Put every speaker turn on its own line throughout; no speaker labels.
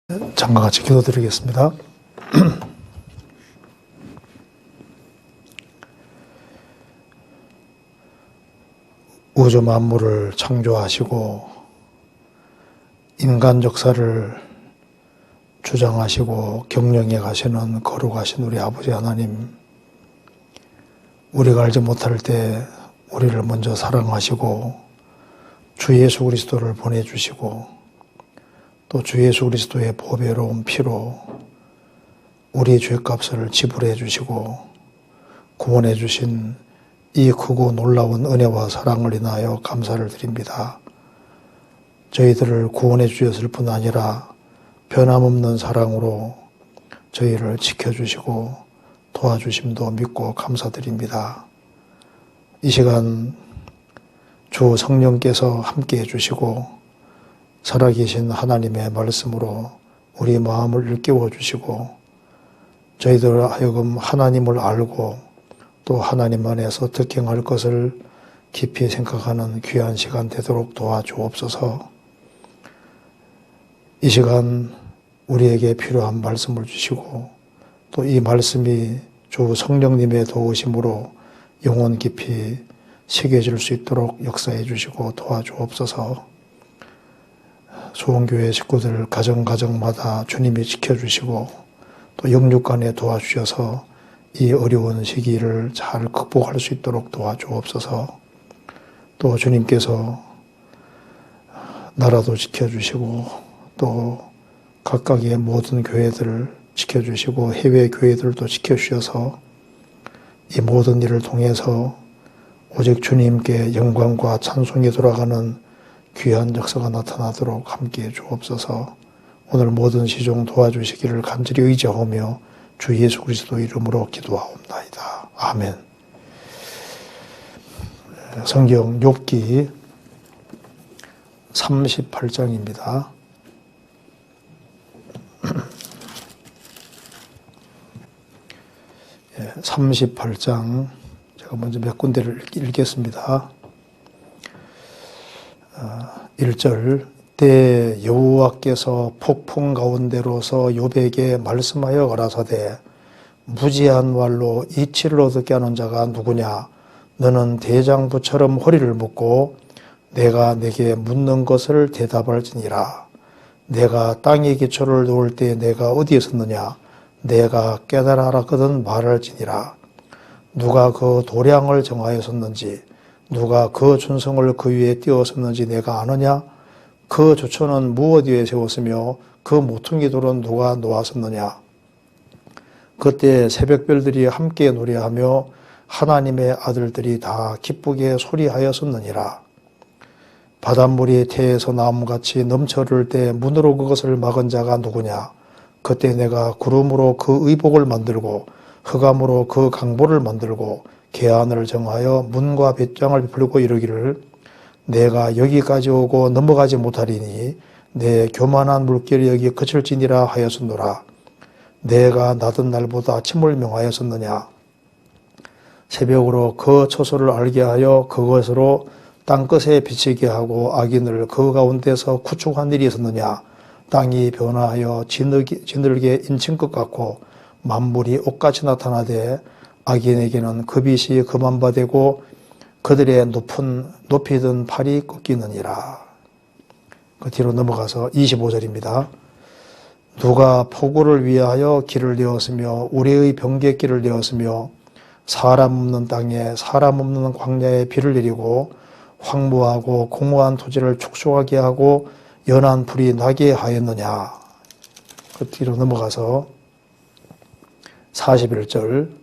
잠깐 같이 기도드리겠습니다. 우주 만물을 창조하시고 인간 역사를 주장하시고 경영해 가시는 거룩하신 우리 아버지 하나님, 우리가 알지 못할 때 우리를 먼저 사랑하시고 주 예수 그리스도를 보내주시고 또 주 예수 그리스도의 보배로운 피로 우리의 죄값을 지불해 주시고 구원해 주신 이 크고 놀라운 은혜와 사랑을 인하여 감사를 드립니다. 저희들을 구원해 주셨을 뿐 아니라 변함없는 사랑으로 저희를 지켜주시고 도와주심도 믿고 감사드립니다. 이 시간 주 성령께서 함께해 주시고 살아계신 하나님의 말씀으로 우리 마음을 일깨워 주시고 저희들 하여금 하나님을 알고 또 하나님 안에서 득행할 것을 깊이 생각하는 귀한 시간 되도록 도와주옵소서. 이 시간 우리에게 필요한 말씀을 주시고 또 이 말씀이 주 성령님의 도우심으로 영혼 깊이 새겨질 수 있도록 역사해 주시고 도와주옵소서. 수원교회 식구들 가정마다 주님이 지켜주시고 또 영육간에 도와주셔서 이 어려운 시기를 잘 극복할 수 있도록 도와주옵소서. 또 주님께서 나라도 지켜주시고 또 각각의 모든 교회들을 지켜주시고 해외 교회들도 지켜주셔서 이 모든 일을 통해서 오직 주님께 영광과 찬송이 돌아가는 귀한 역사가 나타나도록 함께해 주옵소서. 오늘 모든 시종 도와주시기를 간절히 의지하며 주 예수 그리스도 이름으로 기도하옵나이다. 아멘. 성경 욥기 38장입니다. 38장 제가 먼저 몇 군데를 읽겠습니다. 1절 때 여호와께서 폭풍 가운데로서 욥에게 말씀하여 가라사대 무지한 말로 이치를 얻게 하는 자가 누구냐? 너는 대장부처럼 허리를 묶고 내가 내게 묻는 것을 대답할지니라. 내가 땅의 기초를 놓을 때 내가 어디에 섰느냐? 내가 깨달아라거든 말할지니라. 누가 그 도량을 정하였었는지 누가 그 준성을 그 위에 띄웠었는지 내가 아느냐? 그 조초는 무엇 위에 세웠으며 그 모퉁이 돌은 누가 놓았었느냐? 그때 새벽별들이 함께 노래하며 하나님의 아들들이 다 기쁘게 소리하였었느니라. 바닷물이 태에서 나옴같이 넘쳐 흐를 때 문으로 그것을 막은 자가 누구냐? 그때 내가 구름으로 그 의복을 만들고 흑암으로 그 강보를 만들고 계안을 정하여 문과 빗장을 베풀고 이르기를 내가 여기까지 오고 넘어가지 못하리니 내 교만한 물결이 여기 그칠지니라 하였었노라. 내가 나던 날보다 아침을 명하였었느냐? 새벽으로 그 처소를 알게 하여 그것으로 땅끝에 비치게 하고 악인을 그 가운데서 구축한 일이 있었느냐? 땅이 변화하여 지늘게 인친 것 같고 만물이 옷같이 나타나되 악인에게는 그 빛이 그만 바되고 그들의 높이 든 팔이 꺾이느니라. 그 뒤로 넘어가서 25절입니다. 누가 폭우를 위하여 길을 내었으며 우리의 병객길을 내었으며 사람 없는 땅에 사람 없는 광야에 비를 내리고 황무하고 공허한 토지를 촉촉하게 하고 연한 불이 나게 하였느냐. 그 뒤로 넘어가서 41절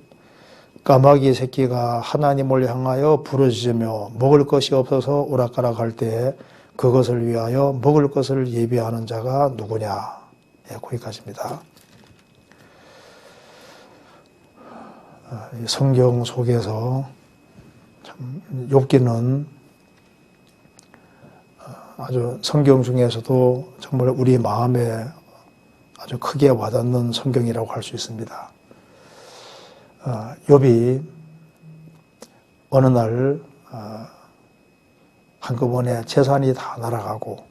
까마귀 새끼가 하나님을 향하여 부르짖으며 먹을 것이 없어서 오락가락 할 때 그것을 위하여 먹을 것을 예비하는 자가 누구냐. 예, 거기까지입니다. 성경 속에서 참 욥기는 아주 성경 중에서도 정말 우리 마음에 아주 크게 와닿는 성경이라고 할 수 있습니다. 욥이 어느 날 한꺼번에 재산이 다 날아가고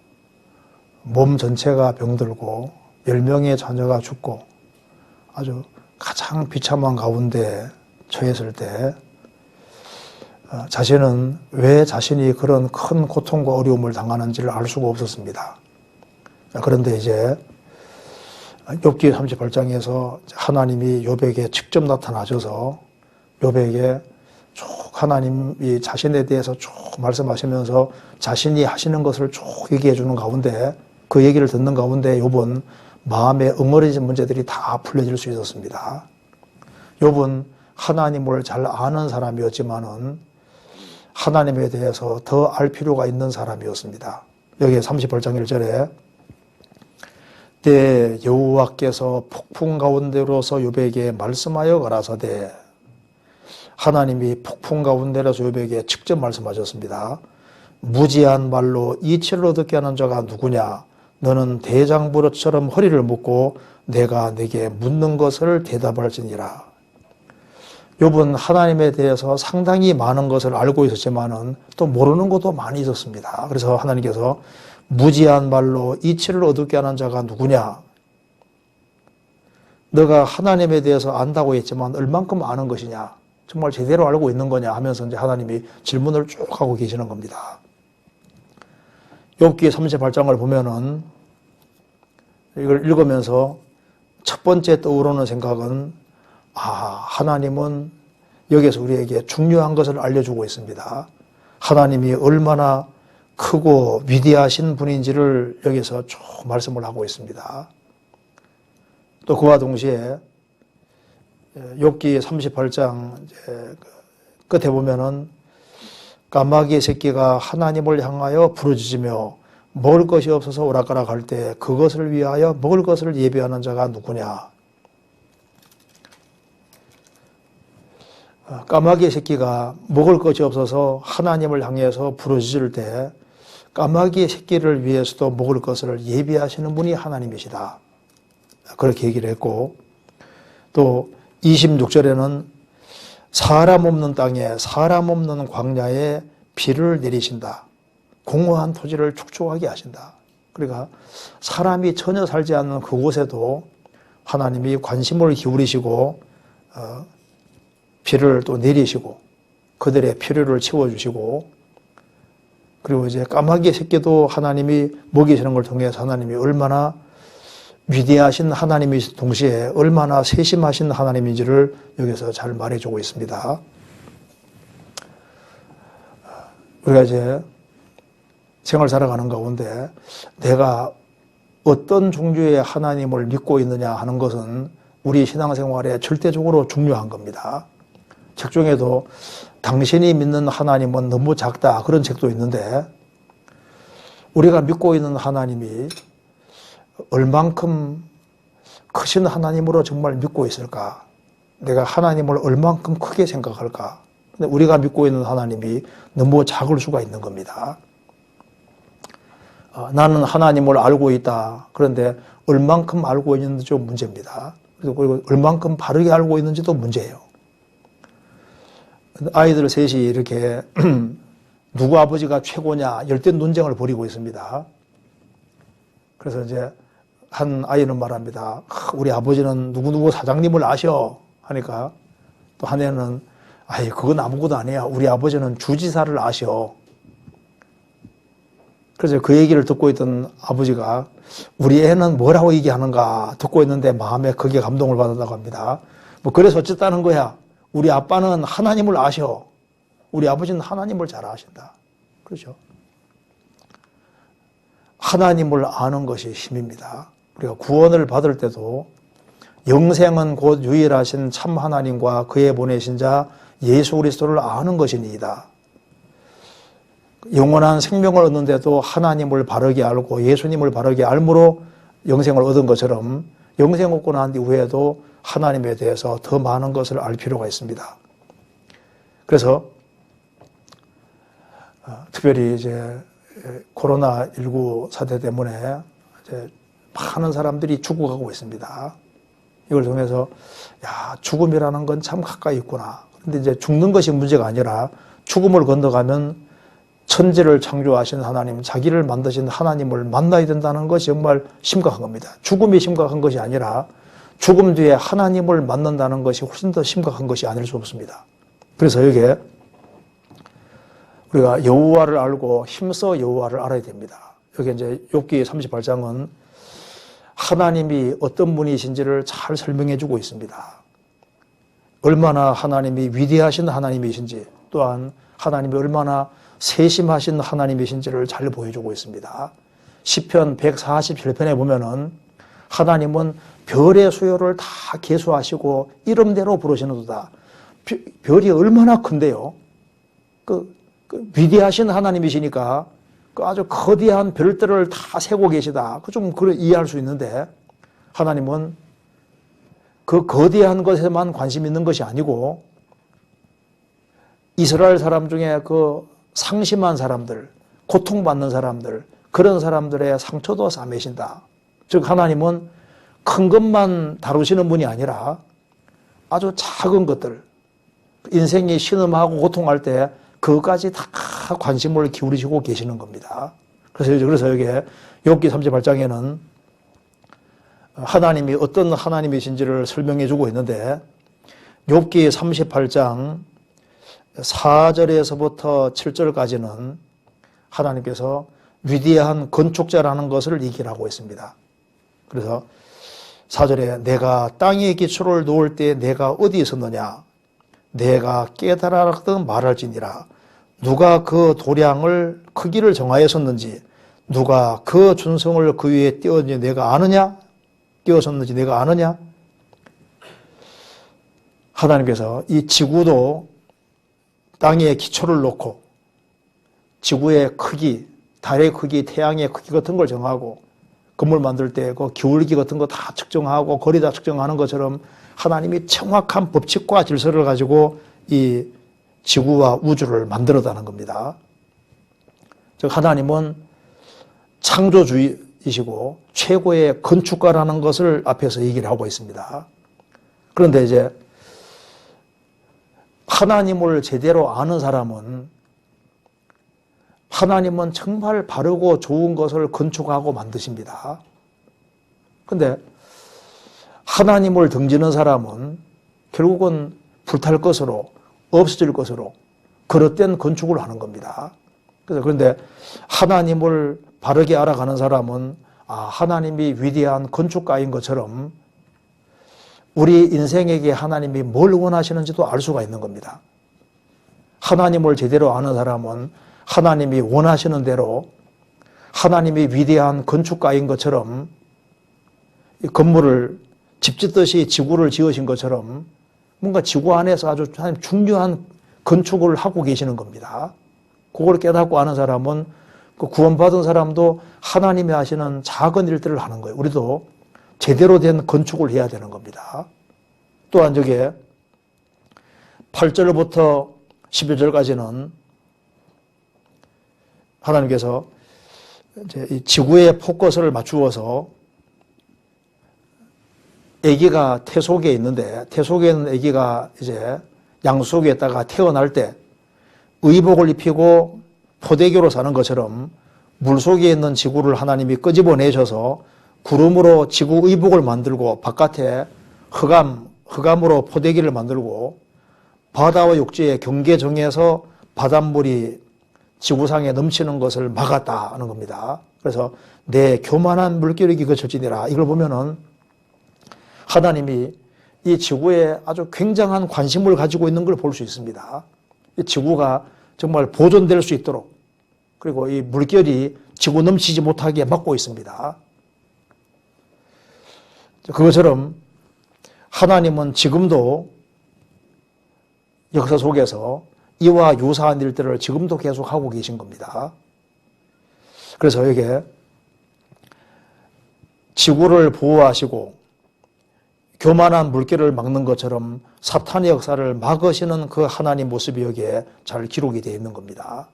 몸 전체가 병들고 10명의 자녀가 죽고 아주 가장 비참한 가운데 처했을 때 자신은 왜 자신이 그런 큰 고통과 어려움을 당하는지를 알 수가 없었습니다. 그런데 이제 욥기 38장에서 하나님이 욥에게 직접 나타나셔서 욥에게 쭉 하나님이 자신에 대해서 쭉 말씀하시면서 자신이 하시는 것을 쭉 얘기해 주는 가운데 그 얘기를 듣는 가운데 욥은 마음에 응어리진 문제들이 다 풀려질 수 있었습니다. 욥은 하나님을 잘 아는 사람이었지만은 하나님에 대해서 더 알 필요가 있는 사람이었습니다. 여기 38장 1절에 때 여호와께서 폭풍 가운데로서 욥에게 말씀하여 가라사대 하나님이 폭풍 가운데로서 욥에게 직접 말씀하셨습니다. 무지한 말로 이치를 얻게 하는 자가 누구냐? 너는 대장부릇처럼 허리를 묶고 내가 내게 묻는 것을 대답할지니라. 욥은 하나님에 대해서 상당히 많은 것을 알고 있었지만은 또 모르는 것도 많이 있었습니다. 그래서 하나님께서 무지한 말로 이치를 얻게 하는 자가 누구냐? 너가 하나님에 대해서 안다고 했지만 얼만큼 아는 것이냐? 정말 제대로 알고 있는 거냐 하면서 이제 하나님이 질문을 쭉 하고 계시는 겁니다. 욥기 38장을 보면은 이걸 읽으면서 첫 번째 떠오르는 생각은 하나님은 여기서 우리에게 중요한 것을 알려주고 있습니다. 하나님이 얼마나 크고 위대하신 분인지를 여기서 쭉 말씀을 하고 있습니다. 또 그와 동시에 욥기 38장 끝에 보면은 까마귀의 새끼가 하나님을 향하여 부르짖으며 먹을 것이 없어서 오락가락할 때 그것을 위하여 먹을 것을 예비하는 자가 누구냐? 까마귀의 새끼가 먹을 것이 없어서 하나님을 향해서 부르짖을 때 까마귀의 새끼를 위해서도 먹을 것을 예비하시는 분이 하나님이시다. 그렇게 얘기를 했고 또 26절에는 사람 없는 땅에 사람 없는 광야에 비를 내리신다. 공허한 토지를 축축하게 하신다. 그러니까 사람이 전혀 살지 않는 그곳에도 하나님이 관심을 기울이시고 비를 또 내리시고 그들의 필요를 채워주시고 그리고 이제 까마귀의 새끼도 하나님이 먹이시는 걸 통해서 하나님이 얼마나 위대하신 하나님이신 동시에 얼마나 세심하신 하나님인지를 여기서 잘 말해주고 있습니다. 우리가 이제 생활 살아가는 가운데 내가 어떤 종류의 하나님을 믿고 있느냐 하는 것은 우리 신앙생활에 절대적으로 중요한 겁니다. 책 중에도 당신이 믿는 하나님은 너무 작다 그런 책도 있는데 우리가 믿고 있는 하나님이 얼만큼 크신 하나님으로 정말 믿고 있을까? 내가 하나님을 얼만큼 크게 생각할까? 근데 우리가 믿고 있는 하나님이 너무 작을 수가 있는 겁니다. 나는 하나님을 알고 있다. 그런데 얼만큼 알고 있는지 좀 문제입니다. 그리고 얼만큼 바르게 알고 있는지도 문제예요. 아이들 셋이 이렇게 누구 아버지가 최고냐 열띤 논쟁을 벌이고 있습니다. 그래서 이제 한 아이는 말합니다. 우리 아버지는 누구누구 사장님을 아셔 하니까 또 한 애는 그건 아무것도 아니야. 우리 아버지는 주지사를 아셔. 그래서 그 얘기를 듣고 있던 아버지가 우리 애는 뭐라고 얘기하는가 듣고 있는데 마음에 크게 감동을 받았다고 합니다. 그래서 어쨌다는 거야. 우리 아빠는 하나님을 아셔. 우리 아버지는 하나님을 잘 아신다. 그렇죠? 하나님을 아는 것이 힘입니다. 우리가 구원을 받을 때도 영생은 곧 유일하신 참 하나님과 그의 보내신 자 예수 그리스도를 아는 것이니이다. 영원한 생명을 얻는데도 하나님을 바르게 알고 예수님을 바르게 알므로 영생을 얻은 것처럼 영생 얻고 난 이후에도 하나님에 대해서 더 많은 것을 알 필요가 있습니다. 그래서 특별히 이제 코로나19 사태 때문에 이제 많은 사람들이 죽어가고 있습니다. 이걸 통해서 죽음이라는 건 참 가까이 있구나. 그런데 이제 죽는 것이 문제가 아니라 죽음을 건너가면 천지를 창조하신 하나님, 자기를 만드신 하나님을 만나야 된다는 것이 정말 심각한 겁니다. 죽음이 심각한 것이 아니라 죽음 뒤에 하나님을 만난다는 것이 훨씬 더 심각한 것이 아닐 수 없습니다. 그래서 여기에 우리가 여호와를 알고 힘써 여호와를 알아야 됩니다. 여기 이제 욥기 38장은 하나님이 어떤 분이신지를 잘 설명해 주고 있습니다. 얼마나 하나님이 위대하신 하나님이신지, 또한 하나님이 얼마나 세심하신 하나님이신지를 잘 보여주고 있습니다. 시편 147편에 보면은 하나님은 별의 수요를 다 계수하시고 이름대로 부르시는도다. 별이 얼마나 큰데요. 그 위대하신 하나님이시니까 그 아주 거대한 별들을 다 세고 계시다. 좀 이해할 수 있는데, 하나님은 그 거대한 것에만 관심 있는 것이 아니고 이스라엘 사람 중에 그 상심한 사람들, 고통받는 사람들, 그런 사람들의 상처도 싸매신다. 즉 하나님은 큰 것만 다루시는 분이 아니라 아주 작은 것들, 인생이 신음하고 고통할 때 그것까지 다 관심을 기울이시고 계시는 겁니다. 그래서 여기에 욥기 38장에는 하나님이 어떤 하나님이신지를 설명해 주고 있는데, 욥기 38장 4절에서부터 7절까지는 하나님께서 위대한 건축자라는 것을 얘기하고 있습니다. 그래서 4절에 내가 땅에 기초를 놓을 때 내가 어디 있었느냐, 내가 깨달았든 말할지니라. 누가 그 도량을 크기를 정하였었는지, 누가 그 준성을 그 위에 띄웠는지 내가 아느냐, 띄웠었는지 내가 아느냐. 하나님께서 이 지구도 땅에 기초를 놓고 지구의 크기, 달의 크기, 태양의 크기 같은 걸 정하고, 건물 만들 때 그 기울기 같은 거 다 측정하고 거리 다 측정하는 것처럼 하나님이 정확한 법칙과 질서를 가지고 이 지구와 우주를 만들었다는 겁니다. 즉 하나님은 창조주이시고 최고의 건축가라는 것을 앞에서 얘기를 하고 있습니다. 그런데 이제 하나님을 제대로 아는 사람은 하나님은 정말 바르고 좋은 것을 건축하고 만드십니다. 그런데 하나님을 등지는 사람은 결국은 불탈 것으로, 없어질 것으로 그릇된 건축을 하는 겁니다. 그런데 하나님을 바르게 알아가는 사람은 하나님이 위대한 건축가인 것처럼 우리 인생에게 하나님이 뭘 원하시는지도 알 수가 있는 겁니다. 하나님을 제대로 아는 사람은 하나님이 원하시는 대로 하나님이 위대한 건축가인 것처럼 건물을 집 짓듯이 지구를 지으신 것처럼 뭔가 지구 안에서 아주 중요한 건축을 하고 계시는 겁니다. 그걸 깨닫고 아는 사람은 그 구원받은 사람도 하나님이 하시는 작은 일들을 하는 거예요. 우리도 제대로 된 건축을 해야 되는 겁니다. 또한 저게 8절부터 11절까지는 하나님께서 이제 이 지구의 포커스를 맞추어서 아기가 태 속에 있는데, 태 속에 있는 아기가 이제 양 속에다가 태어날 때 의복을 입히고 포대교로 사는 것처럼 물 속에 있는 지구를 하나님이 끄집어내셔서 구름으로 지구 의복을 만들고 바깥에 흑암으로 포대기를 만들고 바다와 육지의 경계 정해서 바닷물이 지구상에 넘치는 것을 막았다는 겁니다. 그래서 내 교만한 물결이 거칠지니라. 이걸 보면은 하나님이 이 지구에 아주 굉장한 관심을 가지고 있는 걸 볼 수 있습니다. 이 지구가 정말 보존될 수 있도록, 그리고 이 물결이 지구 넘치지 못하게 막고 있습니다. 그것처럼 하나님은 지금도 역사 속에서 이와 유사한 일들을 지금도 계속 하고 계신 겁니다. 그래서 이게 지구를 보호하시고 교만한 물결을 막는 것처럼 사탄의 역사를 막으시는 그 하나님 모습이 여기에 잘 기록이 되어 있는 겁니다.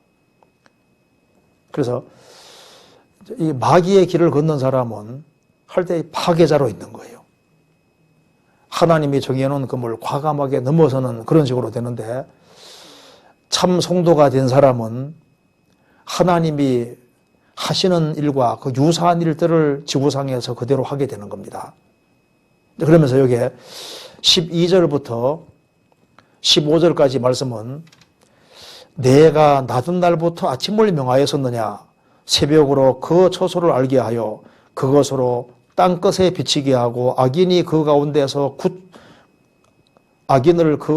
그래서 이 마귀의 길을 걷는 사람은 할 때 파괴자로 있는 거예요. 하나님이 정해놓은 금을 과감하게 넘어서는 그런 식으로 되는데, 참 성도가 된 사람은 하나님이 하시는 일과 그 유사한 일들을 지구상에서 그대로 하게 되는 겁니다. 그러면서 여기에 12절부터 15절까지 말씀은 내가 낮은 날부터 아침을 명하였었느냐 새벽으로 그 처소를 알게 하여 그것으로 땅끝에 비치게 하고 악인을 그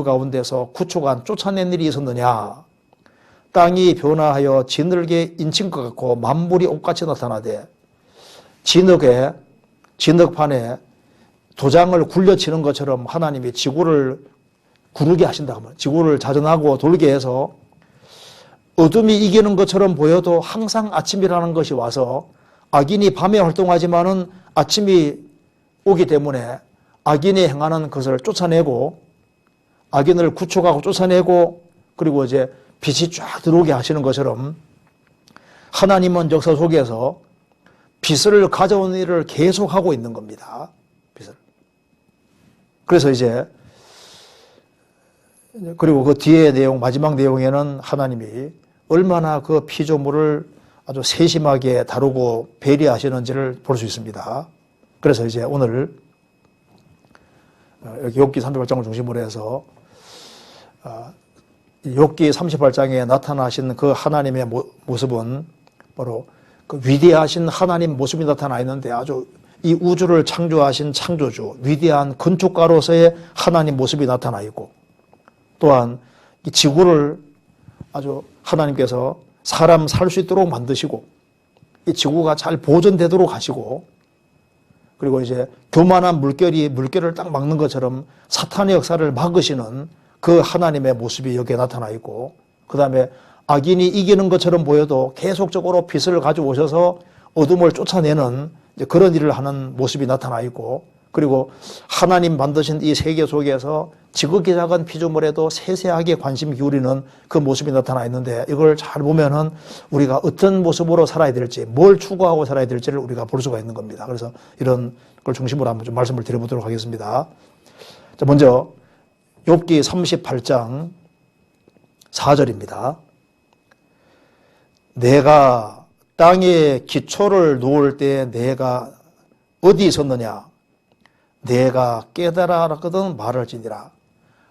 가운데서 구초간 쫓아낸 일이 있었느냐 땅이 변화하여 진흙에 인친 것 같고 만물이 옷같이 나타나되 진흙판에 도장을 굴려치는 것처럼 하나님이 지구를 구르게 하신다 하면 지구를 자전하고 돌게 해서 어둠이 이기는 것처럼 보여도 항상 아침이라는 것이 와서 악인이 밤에 활동하지만은 아침이 오기 때문에 악인이 행하는 것을 쫓아내고 악인을 구축하고 쫓아내고 그리고 이제 빛이 쫙 들어오게 하시는 것처럼 하나님은 역사 속에서 빛을 가져오는 일을 계속하고 있는 겁니다. 빛을. 그래서 이제 그리고 그 뒤에 내용 마지막 내용에는 하나님이 얼마나 그 피조물을 아주 세심하게 다루고 배려하시는지를 볼 수 있습니다. 그래서 이제 오늘 여기 욥기 38장을 중심으로 해서 욥기 38장에 나타나신 그 하나님의 모습은 바로 그 위대하신 하나님 모습이 나타나 있는데 아주 이 우주를 창조하신 창조주, 위대한 건축가로서의 하나님 모습이 나타나 있고 또한 이 지구를 아주 하나님께서 사람 살 수 있도록 만드시고 이 지구가 잘 보존되도록 하시고 그리고 이제 교만한 물결을 딱 막는 것처럼 사탄의 역사를 막으시는 그 하나님의 모습이 여기에 나타나 있고 그 다음에 악인이 이기는 것처럼 보여도 계속적으로 빛을 가져오셔서 어둠을 쫓아내는 그런 일을 하는 모습이 나타나 있고 그리고 하나님 만드신 이 세계 속에서 지극히 작은 피조물에도 세세하게 관심 기울이는 그 모습이 나타나 있는데 이걸 잘 보면은 우리가 어떤 모습으로 살아야 될지 뭘 추구하고 살아야 될지를 우리가 볼 수가 있는 겁니다. 그래서 이런 걸 중심으로 한번 좀 말씀을 드려보도록 하겠습니다. 자, 먼저 욥기 38장 4절입니다. 내가 땅에 기초를 놓을 때 내가 어디 있었느냐? 내가 깨달았거든 말할지니라.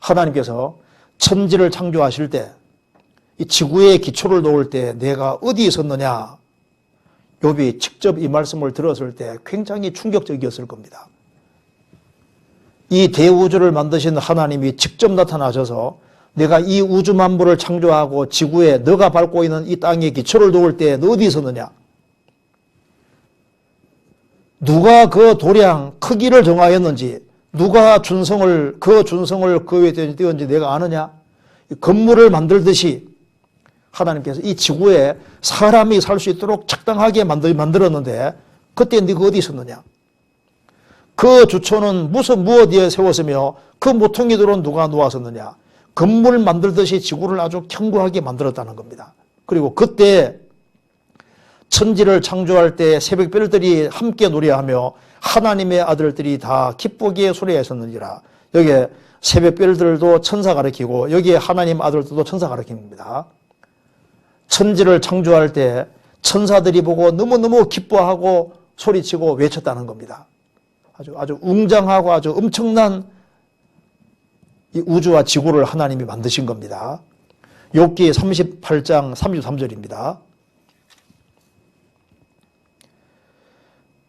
하나님께서 천지를 창조하실 때 이 지구의 기초를 놓을 때 내가 어디 있었느냐? 욥이 직접 이 말씀을 들었을 때 굉장히 충격적이었을 겁니다. 이 대우주를 만드신 하나님이 직접 나타나셔서 내가 이 우주 만물을 창조하고 지구에 너가 밟고 있는 이 땅의 기초를 놓을 때 너 어디 있었느냐? 누가 그 도량 크기를 정하였는지 누가 그 준성을 그 위에 띄웠는지 내가 아느냐? 건물을 만들듯이 하나님께서 이 지구에 사람이 살 수 있도록 적당하게 만들었는데 그때 네가 어디 있었느냐? 그 주초는 무엇에 세웠으며 그 모퉁이들은 누가 놓았었느냐? 건물 만들듯이 지구를 아주 견고하게 만들었다는 겁니다. 그리고 그때 천지를 창조할 때 새벽별들이 함께 노래하며 하나님의 아들들이 다 기쁘게 소리하였었는지라. 여기에 새벽별들도 천사 가리키고 여기에 하나님 아들들도 천사 가리킵니다. 천지를 창조할 때 천사들이 보고 너무너무 기뻐하고 소리치고 외쳤다는 겁니다. 아주 웅장하고 아주 엄청난 이 우주와 지구를 하나님이 만드신 겁니다. 욥기 38장 33절입니다.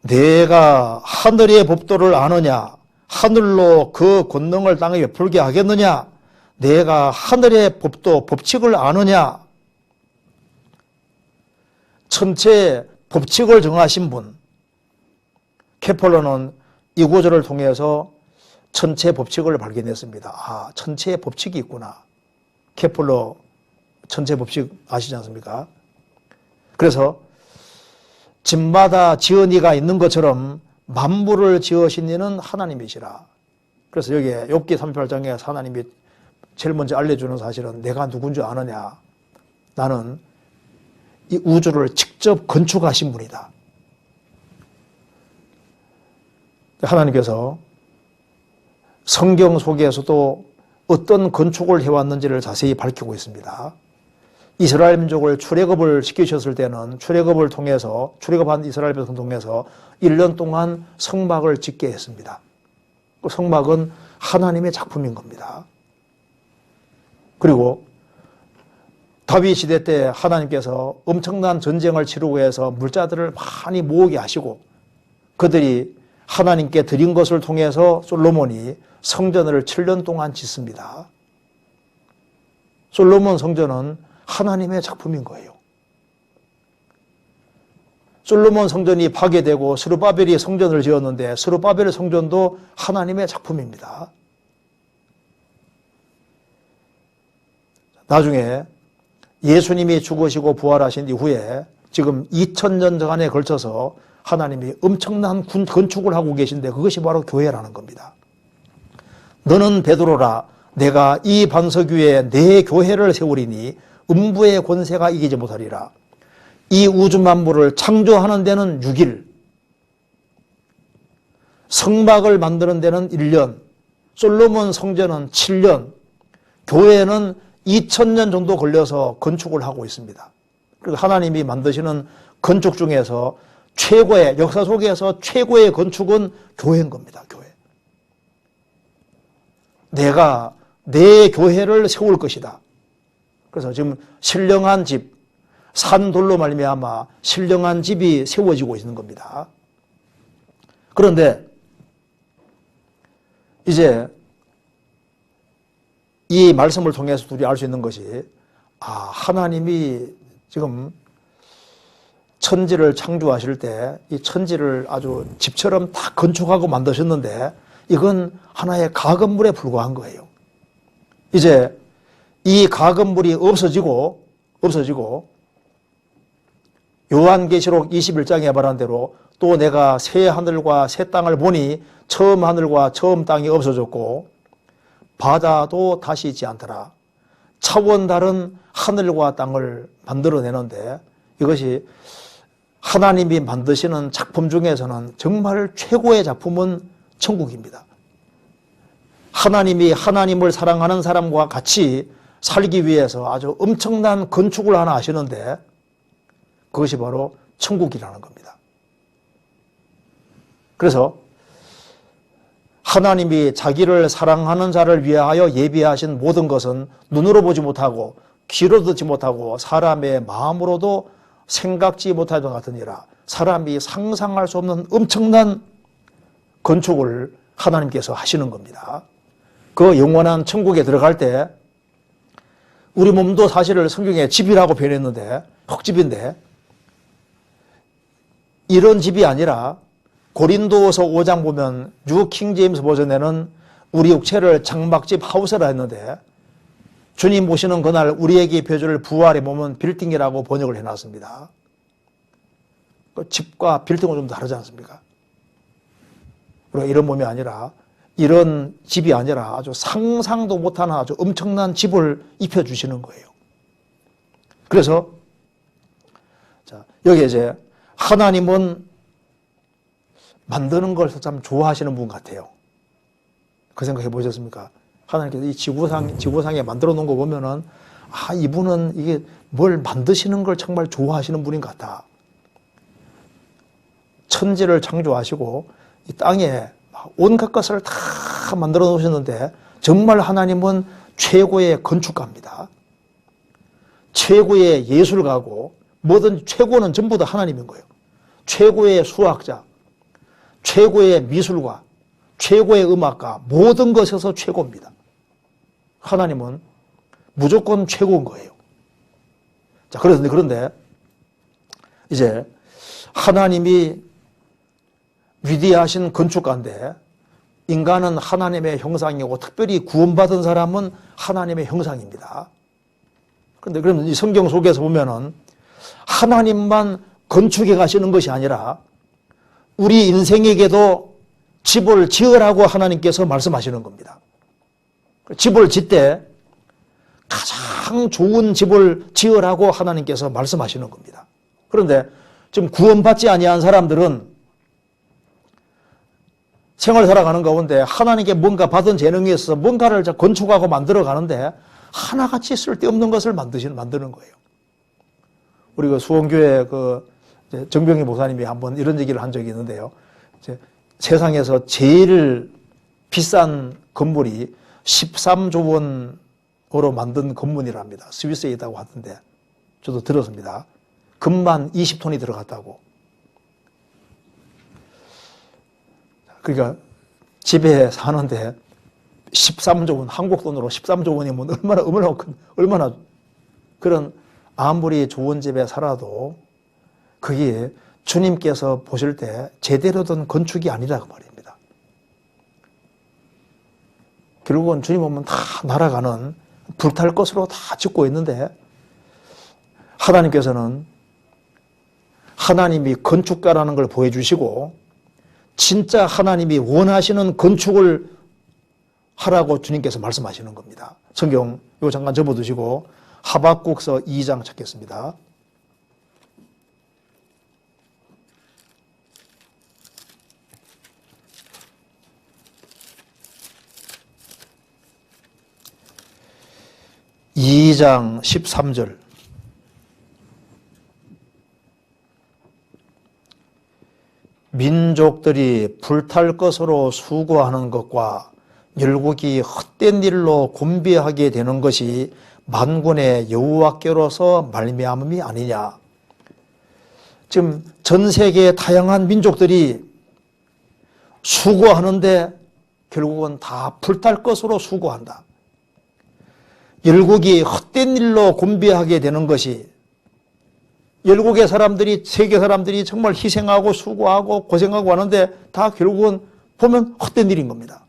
내가 하늘의 법도를 아느냐? 하늘로 그 권능을 땅에 베풀게 하겠느냐? 내가 하늘의 법칙을 아느냐? 천체 법칙을 정하신 분. 케플러는 이 구절을 통해서 천체 법칙을 발견했습니다. 아, 천체의 법칙이 있구나. 케플러 천체 법칙 아시지 않습니까? 그래서 집마다 지은 이가 있는 것처럼 만물을 지으신 이는 하나님이시라. 그래서 여기에 욥기 38장에 하나님이 제일 먼저 알려주는 사실은 내가 누군 줄 아느냐? 나는 이 우주를 직접 건축하신 분이다. 하나님께서 성경 속에서도 어떤 건축을 해왔는지를 자세히 밝히고 있습니다. 이스라엘 민족을 출애굽을 시키셨을 때는 출애굽한 이스라엘 백성을 통해서 1년 동안 성막을 짓게 했습니다. 그 성막은 하나님의 작품인 겁니다. 그리고 다윗 시대 때 하나님께서 엄청난 전쟁을 치르고 해서 물자들을 많이 모으게 하시고 그들이 하나님께 드린 것을 통해서 솔로몬이 성전을 7년 동안 짓습니다. 솔로몬 성전은 하나님의 작품인 거예요. 솔로몬 성전이 파괴되고 스룹바벨이 성전을 지었는데 스룹바벨 성전도 하나님의 작품입니다. 나중에 예수님이 죽으시고 부활하신 이후에 지금 2000년 전에 걸쳐서 하나님이 엄청난 건축을 하고 계신데 그것이 바로 교회라는 겁니다. 너는 베드로라 내가 이 반석 위에 내 교회를 세우리니 음부의 권세가 이기지 못하리라. 이 우주 만물을 창조하는 데는 6일, 성막을 만드는 데는 1년, 솔로몬 성전은 7년, 교회는 2000년 정도 걸려서 건축을 하고 있습니다. 그리고 하나님이 만드시는 건축 중에서 최고의, 역사 속에서 최고의 건축은 교회인 겁니다. 교회. 내가 내 교회를 세울 것이다. 그래서 지금 신령한 집, 산돌로 말미암아 신령한 집이 세워지고 있는 겁니다. 그런데 이제 이 말씀을 통해서 우리 알 수 있는 것이 하나님이 지금 천지를 창조하실 때 이 천지를 아주 집처럼 다 건축하고 만드셨는데 이건 하나의 가건물에 불과한 거예요. 이제 이 가건물이 없어지고 요한계시록 21장에 말한 대로 또 내가 새 하늘과 새 땅을 보니 처음 하늘과 처음 땅이 없어졌고 바다도 다시 있지 않더라. 차원 다른 하늘과 땅을 만들어내는데 이것이 하나님이 만드시는 작품 중에서는 정말 최고의 작품은 천국입니다. 하나님이 하나님을 사랑하는 사람과 같이 살기 위해서 아주 엄청난 건축을 하나 하시는데 그것이 바로 천국이라는 겁니다. 그래서 하나님이 자기를 사랑하는 자를 위하여 예비하신 모든 것은 눈으로 보지 못하고 귀로 듣지 못하고 사람의 마음으로도 생각지 못할 것 같으니라. 사람이 상상할 수 없는 엄청난 건축을 하나님께서 하시는 겁니다. 그 영원한 천국에 들어갈 때 우리 몸도 사실을 성경에 집이라고 표현했는데 흙집인데 이런 집이 아니라 고린도서 5장 보면 뉴 킹제임스 버전에는 우리 육체를 장막집 하우스라 했는데 주님 오시는 그날 우리에게 벼줄 부활의 몸은 빌딩이라고 번역을 해놨습니다. 집과 빌딩은 좀 다르지 않습니까? 그리고 이런 몸이 아니라 이런 집이 아니라 아주 상상도 못하는 아주 엄청난 집을 입혀주시는 거예요. 그래서 여기 이제 하나님은 만드는 걸 참 좋아하시는 분 같아요. 그 생각해 보셨습니까? 하나님께서 이 지구상에 만들어 놓은 거 보면은 이분은 이게 뭘 만드시는 걸 정말 좋아하시는 분인 것 같다. 천지를 창조하시고 이 땅에 온갖 것을 다 만들어 놓으셨는데 정말 하나님은 최고의 건축가입니다. 최고의 예술가고 뭐든 최고는 전부 다 하나님인 거예요. 최고의 수학자, 최고의 미술가, 최고의 음악가, 모든 것에서 최고입니다. 하나님은 무조건 최고인 거예요. 자, 그런데 이제 하나님이 위대하신 건축가인데 인간은 하나님의 형상이고 특별히 구원받은 사람은 하나님의 형상입니다. 그런데 그러면 이 성경 속에서 보면은 하나님만 건축해 가시는 것이 아니라 우리 인생에게도 집을 지으라고 하나님께서 말씀하시는 겁니다. 집을 짓되 가장 좋은 집을 지으라고 하나님께서 말씀하시는 겁니다. 그런데 지금 구원받지 아니한 사람들은 생활 살아가는 가운데 하나님께 뭔가 받은 재능이 있어서 뭔가를 건축하고 만들어 가는데 하나같이 쓸데없는 것을 만드는 거예요. 우리 그 수원교회 정병희 목사님이 한번 이런 얘기를 한 적이 있는데요. 세상에서 제일 비싼 건물이 13조 원으로 만든 건물이랍니다. 스위스에 있다고 하던데 저도 들었습니다. 금만 20톤이 들어갔다고. 그러니까 집에 사는데 13조 원, 한국 돈으로 13조 원이면 얼마나 그런 아무리 좋은 집에 살아도 그게 주님께서 보실 때 제대로 된 건축이 아니라고 말입니다. 결국은 주님 오면 다 날아가는 불탈 것으로 다 짓고 있는데 하나님께서는 하나님이 건축가라는 걸 보여주시고 진짜 하나님이 원하시는 건축을 하라고 주님께서 말씀하시는 겁니다. 성경 이거 잠깐 접어두시고 하박국서 2장 찾겠습니다. (2장) 13절 민족들이 불탈 것으로 수고하는 것과 열국이 헛된 일로 곤비하게 되는 것이 만군의 여호와께로서 말미암음이 아니냐. 지금 전 세계의 다양한 민족들이 수고하는데 결국은 다 불탈 것으로 수고한다. 열국이 헛된 일로 곤비하게 되는 것이 열국의 사람들이 세계 사람들이 정말 희생하고 수고하고 고생하고 하는데 다 결국은 보면 헛된 일인 겁니다.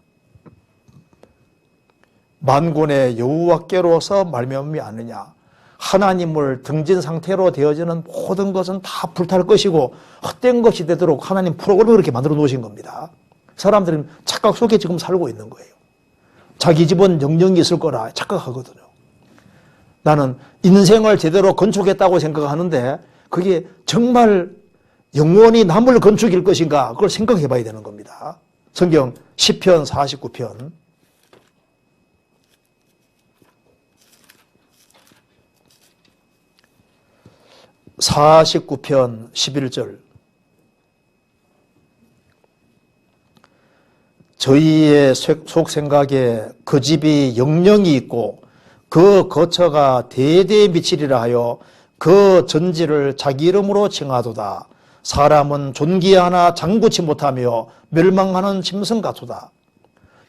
만군의 여호와께로서 말미암음이 아니냐. 하나님을 등진 상태로 되어지는 모든 것은 다 불탈 것이고 헛된 것이 되도록 하나님 프로그램을 그렇게 만들어 놓으신 겁니다. 사람들은 착각 속에 지금 살고 있는 거예요. 자기 집은 영영이 있을 거라 착각하거든요. 나는 인생을 제대로 건축했다고 생각하는데 그게 정말 영원히 남을 건축일 것인가 그걸 생각해 봐야 되는 겁니다. 성경 시편 49편 11절 저희의 속생각에 그 집이 영영이 있고 그 거처가 대대에 미치리라 하여 그 전지를 자기 이름으로 칭하도다. 사람은 존귀하나 장구치 못하며 멸망하는 짐승 같도다.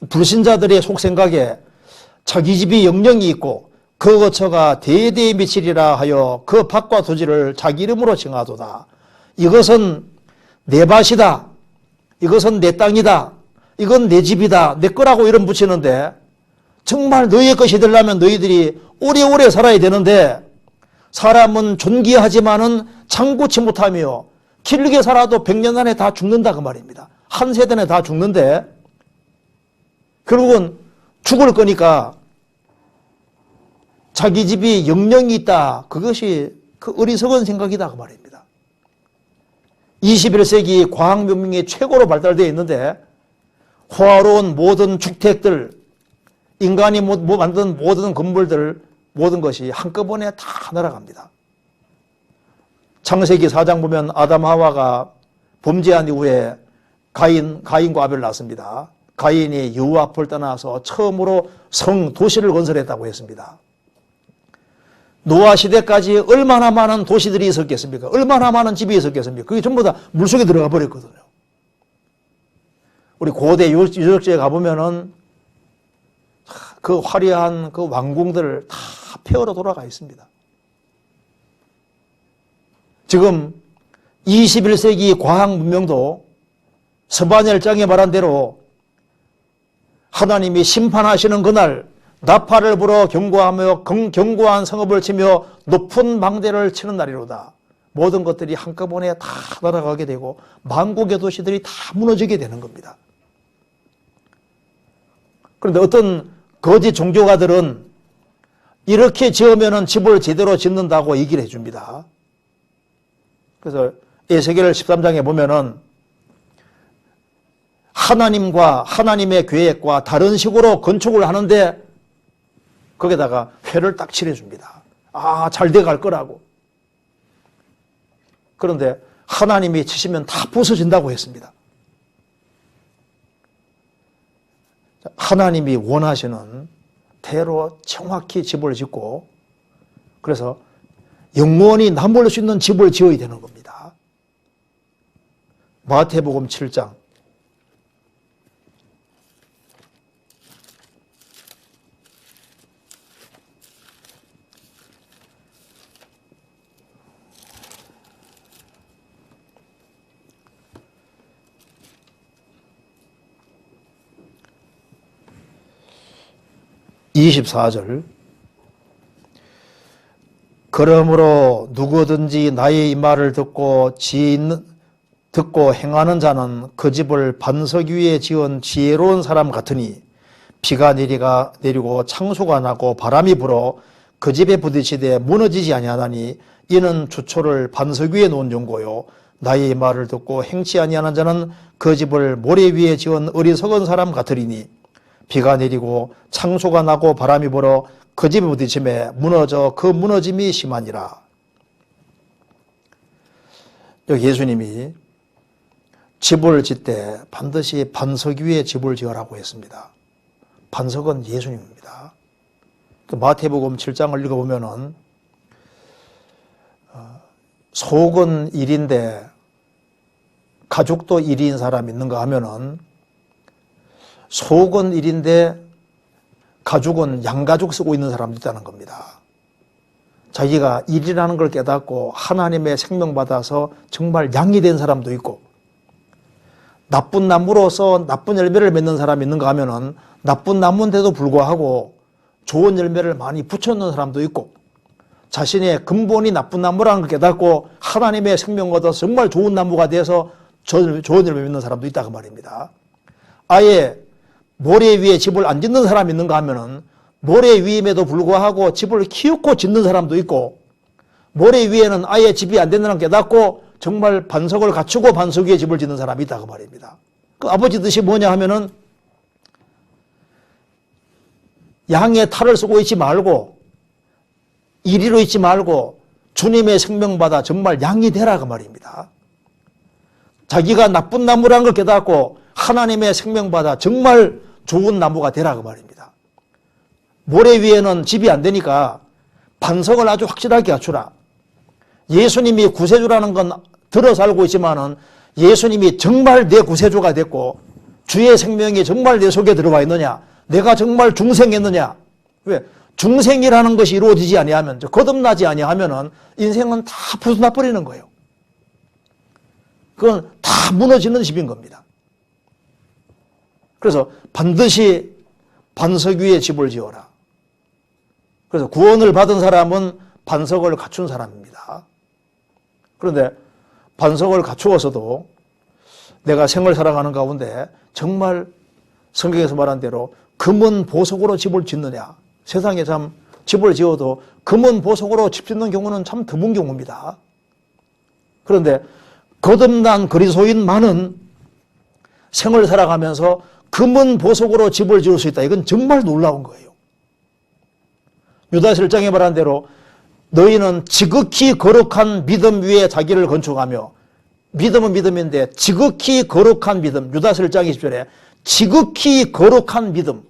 불신자들의 속생각에 자기 집이 영영이 있고 그 거처가 대대에 미치리라 하여 그 밭과 토지를 자기 이름으로 칭하도다. 이것은 내 밭이다. 이것은 내 땅이다. 이건 내 집이다. 내 거라고 이름 붙이는데 정말 너희의 것이 되려면 너희들이 오래오래 살아야 되는데 사람은 존귀하지만은 장구치 못하며 길게 살아도 100년 안에 다 죽는다 그 말입니다. 한 세대 안에 다 죽는데 결국은 죽을 거니까 자기 집이 영영이 있다. 그것이 그 어리석은 생각이다 그 말입니다. 21세기 과학문명이 최고로 발달되어 있는데 호화로운 모든 주택들, 인간이 만든 모든 건물들, 모든 것이 한꺼번에 다 날아갑니다. 창세기 4장 보면 아담 하와가 범죄한 이후에 가인과 아벨을 낳습니다. 가인이 여호와 앞을 떠나서 처음으로 도시를 건설했다고 했습니다. 노아 시대까지 얼마나 많은 도시들이 있었겠습니까? 얼마나 많은 집이 있었겠습니까? 그게 전부 다 물속에 들어가 버렸거든요. 우리 고대 유적지에 가보면은 그 화려한 그 왕궁들 다 폐허로 돌아가 있습니다. 지금 21세기 과학 문명도 서반열장에 말한 대로 하나님이 심판하시는 그날 나팔을 불어 경고하며 견고한 성읍을 치며 높은 망대를 치는 날이로다. 모든 것들이 한꺼번에 다 날아가게 되고 만국의 도시들이 다 무너지게 되는 겁니다. 그런데 어떤 거짓 종교가들은 이렇게 지으면 집을 제대로 짓는다고 얘기를 해줍니다. 그래서 에스겔 13장에 보면은 하나님과 하나님의 계획과 다른 식으로 건축을 하는데 거기다가 회를 딱 칠해줍니다. 아, 잘 돼갈 거라고. 그런데 하나님이 치시면 다 부서진다고 했습니다. 하나님이 원하시는 대로 정확히 집을 짓고, 그래서 영원히 남을 수 있는 집을 지어야 되는 겁니다. 마태복음 7장 24절 그러므로 누구든지 나의 이 말을 듣고 행하는 자는 그 집을 반석 위에 지은 지혜로운 사람 같으니 비가 내리고 창수가 나고 바람이 불어 그 집에 부딪히되 무너지지 아니하나니 이는 주초를 반석 위에 놓은 연고요 나의 이 말을 듣고 행치 아니하는 자는 그 집을 모래 위에 지은 어리석은 사람 같으리니 비가 내리고 창수가 나고 바람이 불어 그 집에 부딪힘에 무너져 그 무너짐이 심하니라. 여기 예수님이 집을 짓되 반드시 반석 위에 집을 지으라고 했습니다. 반석은 예수님입니다. 마태복음 7장을 읽어보면은 속은 1인데 가족도 1인 사람 있는가 하면은 속은 1인데 가죽은 양가죽 쓰고 있는 사람도 있다는 겁니다. 자기가 1이라는 걸 깨닫고 하나님의 생명 받아서 정말 양이 된 사람도 있고, 나쁜 나무로서 나쁜 열매를 맺는 사람이 있는가 하면은 나쁜 나무인데도 불구하고 좋은 열매를 많이 붙여놓는 사람도 있고, 자신의 근본이 나쁜 나무라는 걸 깨닫고 하나님의 생명 얻어서 정말 좋은 나무가 돼서 좋은 열매 맺는 사람도 있다고 말입니다. 아예 모래 위에 집을 안 짓는 사람이 있는가 하면은 모래 위임에도 불구하고 집을 키우고 짓는 사람도 있고, 모래 위에는 아예 집이 안 된다는 걸 깨닫고 정말 반석을 갖추고 반석 위에 집을 짓는 사람이 있다고 말입니다. 그 아버지 뜻이 뭐냐 하면은 양의 탈을 쓰고 있지 말고 이리로 있지 말고 주님의 생명 받아 정말 양이 되라고 말입니다. 자기가 나쁜 나무라는 걸 깨닫고 하나님의 생명 받아 정말 좋은 나무가 되라고 말입니다. 모래 위에는 집이 안 되니까 반석을 아주 확실하게 갖추라. 예수님이 구세주라는 건 들어서 알고 있지만은 예수님이 정말 내 구세주가 됐고 주의 생명이 정말 내 속에 들어와 있느냐, 내가 정말 중생했느냐. 왜? 중생이라는 것이 이루어지지 아니하면, 거듭나지 아니하면은 인생은 다 부서나 버리는 거예요. 그건 다 무너지는 집인 겁니다. 그래서 반드시 반석 위에 집을 지어라. 그래서 구원을 받은 사람은 반석을 갖춘 사람입니다. 그런데 반석을 갖추어서도 내가 생을 살아가는 가운데 정말 성경에서 말한 대로 금은 보석으로 집을 짓느냐. 세상에 참 집을 지어도 금은 보석으로 집 짓는 경우는 참 드문 경우입니다. 그런데 거듭난 그리스도인만은 생을 살아가면서 금은 보석으로 집을 지을 수 있다. 이건 정말 놀라운 거예요. 유다서 1장에 말한 대로 너희는 지극히 거룩한 믿음 위에 자기를 건축하며, 믿음은 믿음인데 지극히 거룩한 믿음, 유다서 1장 20절에 지극히 거룩한 믿음,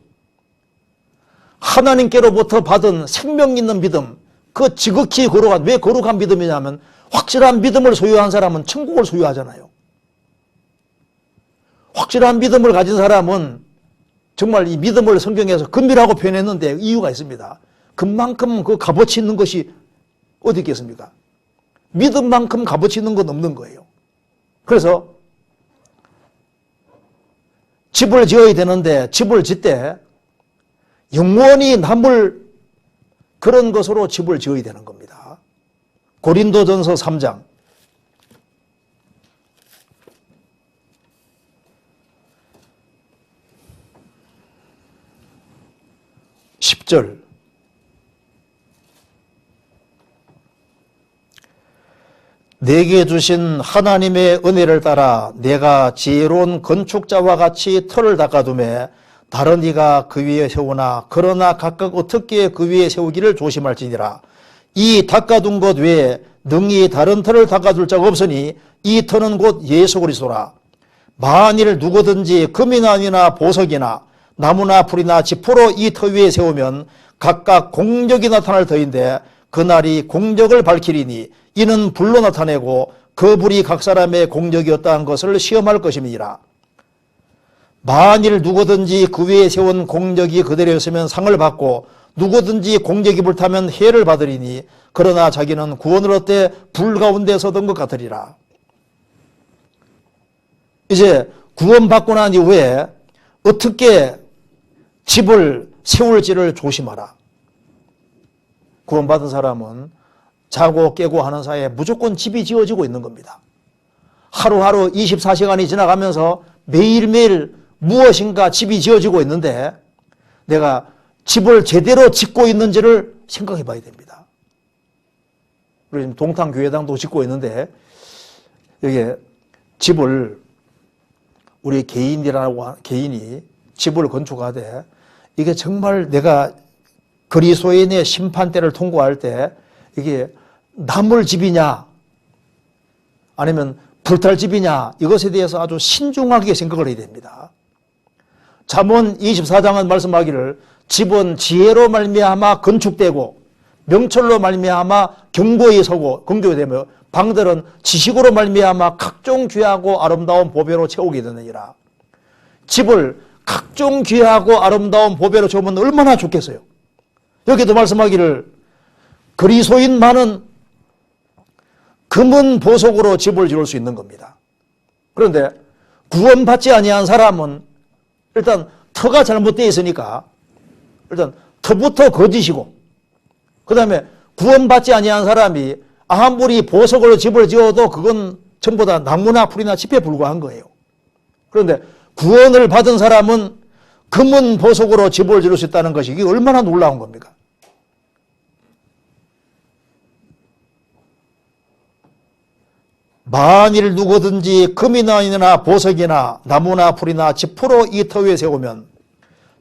하나님께로부터 받은 생명 있는 믿음, 그 지극히 거룩한, 왜 거룩한 믿음이냐면 확실한 믿음을 소유한 사람은 천국을 소유하잖아요. 확실한 믿음을 가진 사람은 정말 이 믿음을 성경에서 금이라고 표현했는데 이유가 있습니다. 금만큼 그 값어치 있는 것이 어디 있겠습니까? 믿음만큼 값어치 있는 건 없는 거예요. 그래서 집을 지어야 되는데 집을 짓되 영원히 남을 그런 것으로 집을 지어야 되는 겁니다. 고린도전서 3장 10절 내게 주신 하나님의 은혜를 따라 내가 지혜로운 건축자와 같이 터를 닦아두매 다른 이가 그 위에 세우나 그러나 각각 어떻게 그 위에 세우기를 조심할지니라. 이 닦아둔 것 외에 능히 다른 터를 닦아둘 자가 없으니 이 터는 곧 예수 그리스도라. 만일 누구든지 금이나 보석이나 나무나 풀이나 지포로 이 터 위에 세우면 각각 공적이 나타날 터인데 그날이 공적을 밝히리니 이는 불로 나타내고 그 불이 각 사람의 공적이었다는 것을 시험할 것임이니라. 만일 누구든지 그 위에 세운 공적이 그대로였으면 상을 받고 누구든지 공적이 불타면 해를 받으리니 그러나 자기는 구원을 얻되 불 가운데 서던 것 같으리라. 이제 구원받고 난 이후에 어떻게 집을 세울지를 조심하라. 구원받은 사람은 자고 깨고 하는 사이에 무조건 집이 지어지고 있는 겁니다. 하루하루 24시간이 지나가면서 매일매일 무엇인가 집이 지어지고 있는데 내가 집을 제대로 짓고 있는지를 생각해 봐야 됩니다. 우리 지금 동탄교회당도 짓고 있는데 여기 집을 우리 개인이 집을 건축하되 이게 정말 내가 그리스도인의 심판대를 통과할 때 이게 나물 집이냐 아니면 불탈 집이냐 이것에 대해서 아주 신중하게 생각을 해야 됩니다. 잠언 24장은 말씀하기를 집은 지혜로 말미암아 건축되고 명철로 말미암아 경고에 서고 건교되며 방들은 지식으로 말미암아 각종 귀하고 아름다운 보배로 채우게 되느니라. 집을 각종 귀하고 아름다운 보배로 채우면 얼마나 좋겠어요. 여기도 말씀하기를 그리스도인만은 금은 보석으로 집을 지을 수 있는 겁니다. 그런데 구원받지 아니한 사람은 일단 터가 잘못되어 있으니까 일단 터부터 거짓이고 그 다음에 구원받지 아니한 사람이 아무리 보석으로 집을 지어도 그건 전부 다 나무나 풀이나 짚에 불과한 거예요. 그런데 구원을 받은 사람은 금은 보석으로 집을 지을 수 있다는 것이 이게 얼마나 놀라운 겁니까? 만일 누구든지 금이나 보석이나 나무나 풀이나 지포로 이 터 위에 세우면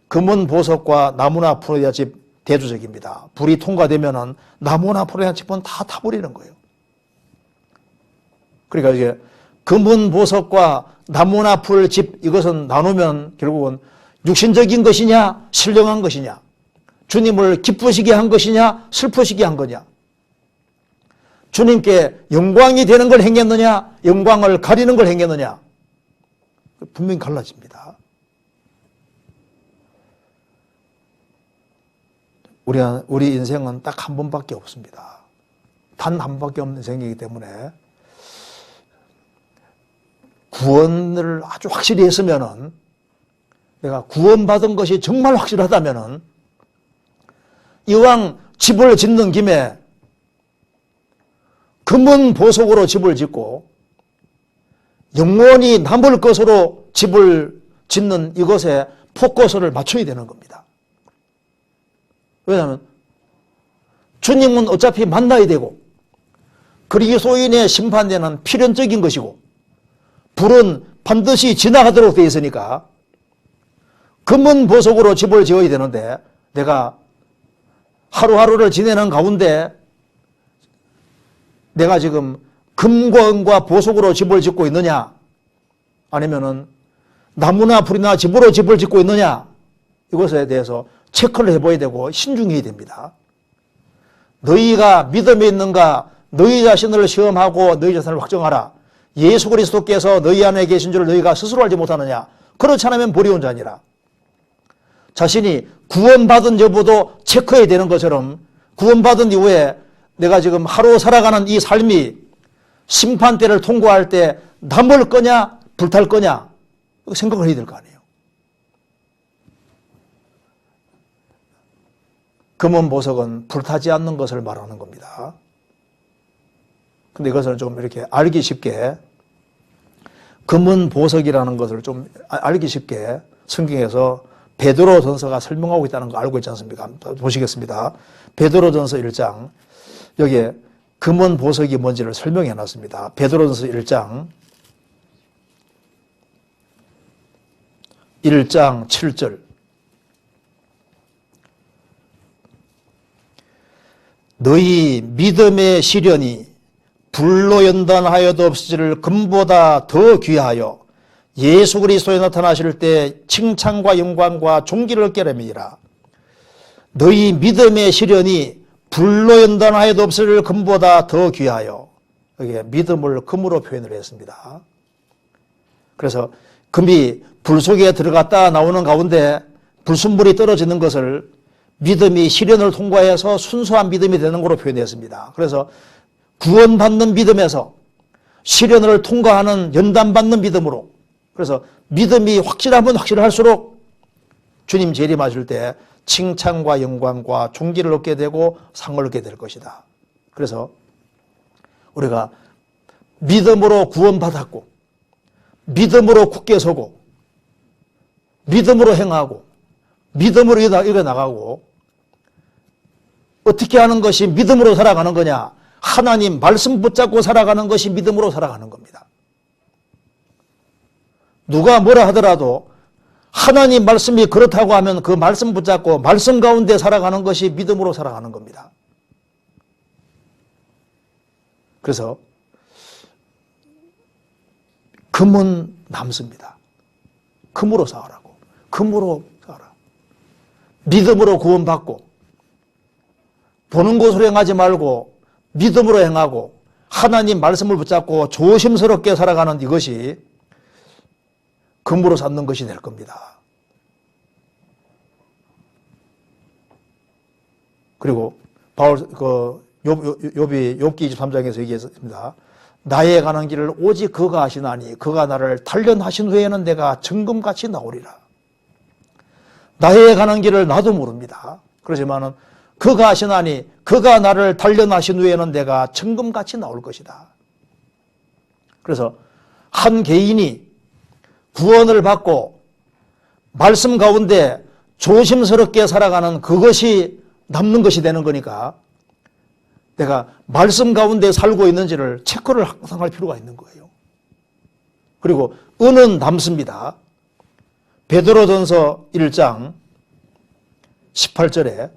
금은 보석과 나무나 풀이나 집 대조적입니다. 불이 통과되면은 나무나 풀이나 짚은 다 타버리는 거예요. 그러니까 이게 금은 보석과 나무나 풀, 집 이것은 나누면 결국은 육신적인 것이냐 신령한 것이냐 주님을 기쁘시게 한 것이냐 슬프시게 한 거냐 주님께 영광이 되는 걸 행했느냐 영광을 가리는 걸 행했느냐 분명히 갈라집니다. 우리 인생은 딱 한 번밖에 없습니다. 단 한 번밖에 없는 인생이기 때문에 구원을 아주 확실히 했으면은 내가 구원받은 것이 정말 확실하다면은 이왕 집을 짓는 김에 금은 보석으로 집을 짓고 영원히 남을 것으로 집을 짓는 이것에 포커스를 맞춰야 되는 겁니다. 왜냐하면 주님은 어차피 만나야 되고 그리스도인의 심판대는 필연적인 것이고 불은 반드시 지나가도록 되어 있으니까 금은 보석으로 집을 지어야 되는데 내가 하루하루를 지내는 가운데 내가 지금 금과 은과 보석으로 집을 짓고 있느냐 아니면은 나무나 풀이나 집으로 집을 짓고 있느냐 이것에 대해서 체크를 해봐야 되고 신중해야 됩니다. 너희가 믿음에 있는가 너희 자신을 시험하고 너희 자신을 확정하라. 예수 그리스도께서 너희 안에 계신 줄 너희가 스스로 알지 못하느냐. 그렇지 않으면 버리운 자니라. 자신이 구원받은 여부도 체크해야 되는 것처럼 구원받은 이후에 내가 지금 하루 살아가는 이 삶이 심판대를 통과할 때 남을 거냐 불탈 거냐 생각을 해야 될 거 아니에요. 금은 보석은 불타지 않는 것을 말하는 겁니다. 근데 이것을 좀 이렇게 알기 쉽게 금은 보석이라는 것을 좀 알기 쉽게 성경에서 베드로전서가 설명하고 있다는 거 알고 있지 않습니까? 보시겠습니다. 베드로전서 1장 여기에 금은 보석이 뭔지를 설명해 놨습니다. 베드로전서 1장 7절 너희 믿음의 시련이 불로 연단하여도 없으리를 금보다 더 귀하여 예수 그리스도에 나타나실 때 칭찬과 영광과 존귀를 얻게 됨이니라. 너희 믿음의 시련이 불로 연단하여도 없으리를 금보다 더 귀하여. 여기에 믿음을 금으로 표현을 했습니다. 그래서 금이 불 속에 들어갔다 나오는 가운데 불순물이 떨어지는 것을 믿음이 시련을 통과해서 순수한 믿음이 되는 것으로 표현했습니다. 그래서 구원받는 믿음에서 시련을 통과하는 연단받는 믿음으로, 그래서 믿음이 확실하면 확실할수록 주님 재림하실 때 칭찬과 영광과 존귀를 얻게 되고 상을 얻게 될 것이다. 그래서 우리가 믿음으로 구원받았고 믿음으로 굳게 서고 믿음으로 행하고 믿음으로 이겨나가고, 어떻게 하는 것이 믿음으로 살아가는 거냐? 하나님 말씀 붙잡고 살아가는 것이 믿음으로 살아가는 겁니다. 누가 뭐라 하더라도 하나님 말씀이 그렇다고 하면 그 말씀 붙잡고 말씀 가운데 살아가는 것이 믿음으로 살아가는 겁니다. 그래서 금은 남습니다. 금으로 싸우라고. 금으로 싸우라. 믿음으로 구원받고 보는 것으로 행하지 말고 믿음으로 행하고 하나님 말씀을 붙잡고 조심스럽게 살아가는 이것이 금으로 삼는 것이 될 겁니다. 그리고 바울 욥기 23장에서 얘기했습니다. 나에 관한 길을 오직 그가 하시나니 그가 나를 단련하신 후에는 내가 정금같이 나오리라. 나에 관한 길을 나도 모릅니다. 그렇지만은 그가 하시나니 그가 나를 단련하신 후에는 내가 정금같이 나올 것이다. 그래서 한 개인이 구원을 받고 말씀 가운데 조심스럽게 살아가는 그것이 남는 것이 되는 거니까 내가 말씀 가운데 살고 있는지를 체크를 항상 할 필요가 있는 거예요. 그리고 은은 남습니다. 베드로전서 1장 18절에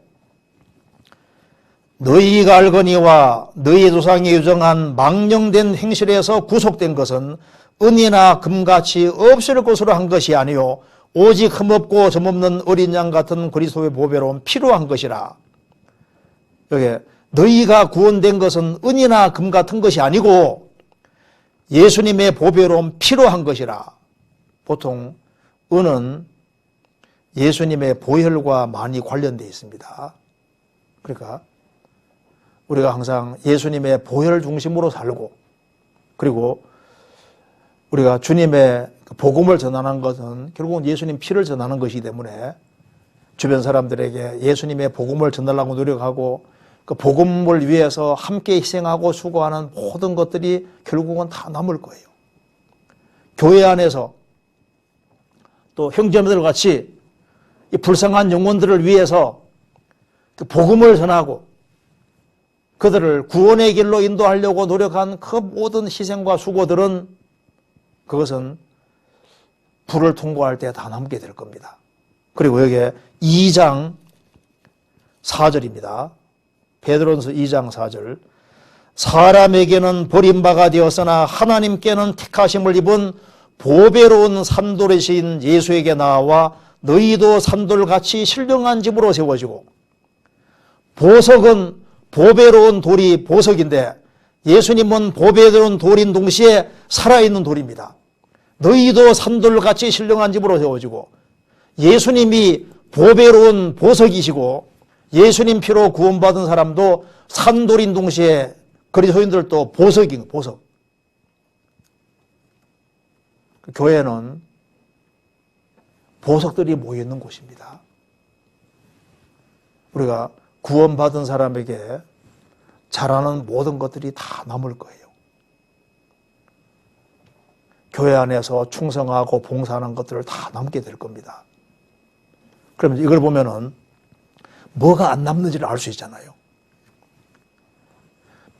너희가 알거니와 너희 조상이 유정한 망령된 행실에서 구속된 것은 은이나 금같이 없을 것으로 한 것이 아니요 오직 흠없고 점없는 어린 양 같은 그리스도의 보배로운 피로 한 것이라. 여기 너희가 구원된 것은 은이나 금 같은 것이 아니고 예수님의 보배로운 피로 한 것이라. 보통 은은 예수님의 보혈과 많이 관련되어 있습니다. 그러니까 우리가 항상 예수님의 보혈 중심으로 살고, 그리고 우리가 주님의 복음을 전하는 것은 결국은 예수님 피를 전하는 것이기 때문에 주변 사람들에게 예수님의 복음을 전하려고 노력하고 그 복음을 위해서 함께 희생하고 수고하는 모든 것들이 결국은 다 남을 거예요. 교회 안에서 또 형제들 같이 이 불쌍한 영혼들을 위해서 그 복음을 전하고 그들을 구원의 길로 인도하려고 노력한 그 모든 희생과 수고들은 그것은 불을 통과할 때 다 남게 될 겁니다. 그리고 여기에 2장 4절입니다. 베드로전서 2장 4절. 사람에게는 버림바가 되었으나 하나님께는 택하심을 입은 보배로운 산돌이신 예수에게 나와 너희도 산돌같이 신령한 집으로 세워지고, 보석은 보배로운 돌이 보석인데 예수님은 보배로운 돌인 동시에 살아있는 돌입니다. 너희도 산돌같이 신령한 집으로 세워지고, 예수님이 보배로운 보석이시고 예수님 피로 구원받은 사람도 산돌인 동시에 그리스도인들도 보석인 보석. 교회는 보석들이 모여있는 곳입니다. 우리가 구원받은 사람에게 잘하는 모든 것들이 다 남을 거예요. 교회 안에서 충성하고 봉사하는 것들을 다 남게 될 겁니다. 그러면 이걸 보면은 뭐가 안 남는지를 알 수 있잖아요.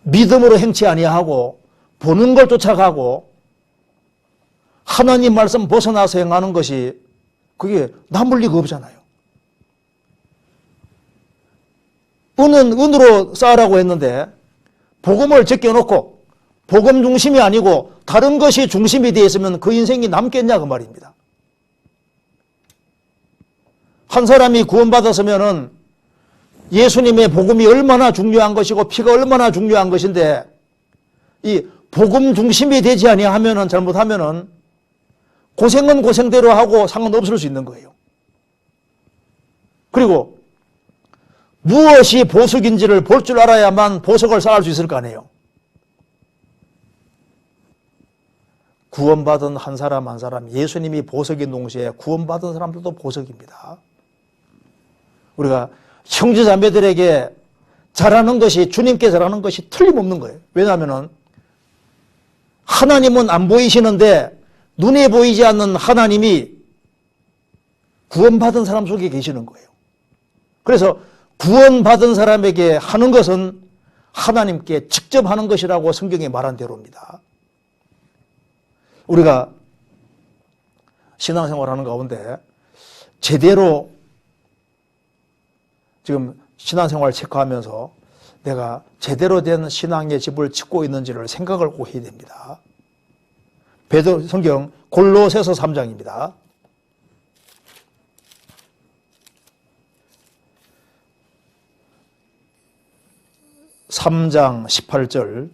믿음으로 행치 아니하고 보는 걸 쫓아가고 하나님 말씀 벗어나서 행하는 것이 그게 남을 리가 없잖아요.
은으로 쌓으라고 했는데 복음을 제껴놓고 복음 중심이 아니고 다른 것이 중심이 되어 있으면 그 인생이 남겠냐 그 말입니다. 한 사람이 구원받았으면은 예수님의 복음이 얼마나 중요한 것이고 피가 얼마나 중요한 것인데 이 복음 중심이 되지 아니하면은 잘못하면은 고생은 고생대로 하고 상관없을 수 있는 거예요. 그리고 무엇이 보석인지를 볼 줄 알아야만 보석을 쌓을 수 있을 거 아니에요. 구원받은 한 사람 한 사람, 예수님이 보석인 동시에 구원받은 사람들도 보석입니다. 우리가 형제자매들에게 잘하는 것이, 주님께 잘하는 것이 틀림없는 거예요. 왜냐하면 하나님은 안 보이시는데 눈에 보이지 않는 하나님이 구원받은 사람 속에 계시는 거예요. 그래서 구원받은 사람에게 하는 것은 하나님께 직접 하는 것이라고 성경에 말한 대로입니다. 우리가 신앙생활하는 가운데 제대로 지금 신앙생활 체크하면서 내가 제대로 된 신앙의 집을 짓고 있는지를 생각을 꼭 해야 됩니다. 베드로 성경 골로새서 3장입니다. 3장 18절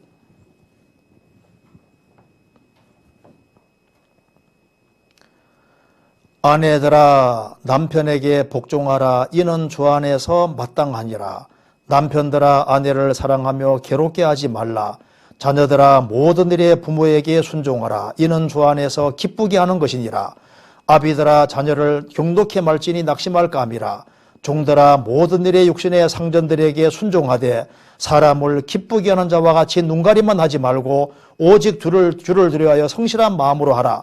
아내들아 남편에게 복종하라. 이는 주 안에서 마땅하니라. 남편들아 아내를 사랑하며 괴롭게 하지 말라. 자녀들아 모든 일에 부모에게 순종하라. 이는 주 안에서 기쁘게 하는 것이니라. 아비들아 자녀를 경독히 말지니 낙심할까 함이라. 종들아 모든 일에 육신의 상전들에게 순종하되 사람을 기쁘게 하는 자와 같이 눈가리만 하지 말고 오직 주를 두려워하여 성실한 마음으로 하라.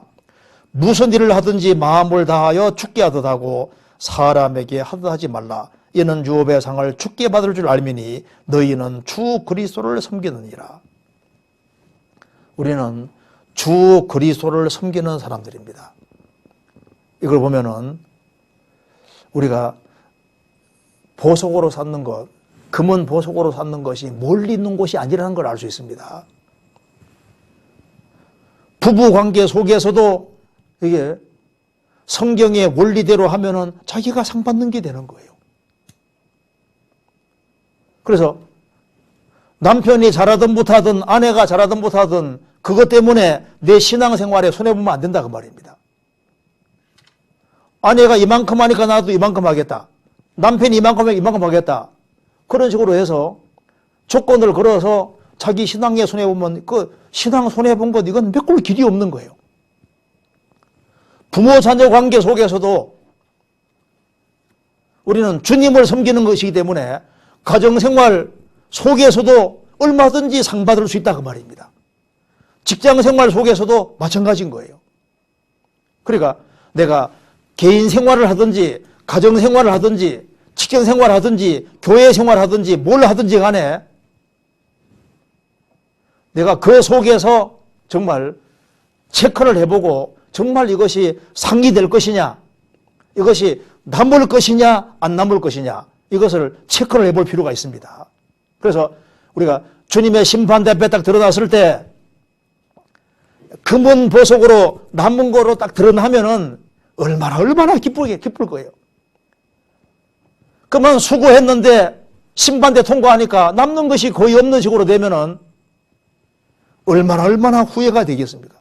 무슨 일을 하든지 마음을 다하여 죽게 하듯 하고 사람에게 하듯 하지 말라. 이는 유업의 상을 죽게 받을 줄 알미니 너희는 주 그리스도를 섬기느니라. 우리는 주 그리스도를 섬기는 사람들입니다. 이걸 보면은 우리가 보석으로 삼는 것, 금은 보석으로 삼는 것이 멀리 있는 곳이 아니라는 걸 알 수 있습니다. 부부 관계 속에서도 이게 성경의 원리대로 하면은 자기가 상 받는 게 되는 거예요. 그래서 남편이 잘하든 못하든 아내가 잘하든 못하든 그것 때문에 내 신앙생활에 손해보면 안 된다 그 말입니다. 아내가 이만큼 하니까 나도 이만큼 하겠다. 남편이 이만큼 하면 이만큼 하겠다. 그런 식으로 해서 조건을 걸어서 자기 신앙에 손해보면 그 신앙 손해본 것 이건 메꿀 길이 없는 거예요. 부모 자녀 관계 속에서도 우리는 주님을 섬기는 것이기 때문에 가정생활 속에서도 얼마든지 상 받을 수 있다 그 말입니다. 직장생활 속에서도 마찬가지인 거예요. 그러니까 내가 개인 생활을 하든지 가정생활을 하든지 직장생활을 하든지 교회생활을 하든지 뭘 하든지 간에 내가 그 속에서 정말 체크를 해보고 정말 이것이 상이 될 것이냐, 이것이 남을 것이냐 안 남을 것이냐, 이것을 체크를 해볼 필요가 있습니다. 그래서 우리가 주님의 심판대 앞에 딱 드러났을 때 금은 보석으로 남은 거로 딱 드러나면은 얼마나 기쁠 거예요. 그러면 수고했는데 심판대 통과하니까 남는 것이 거의 없는 식으로 되면은 얼마나 후회가 되겠습니까?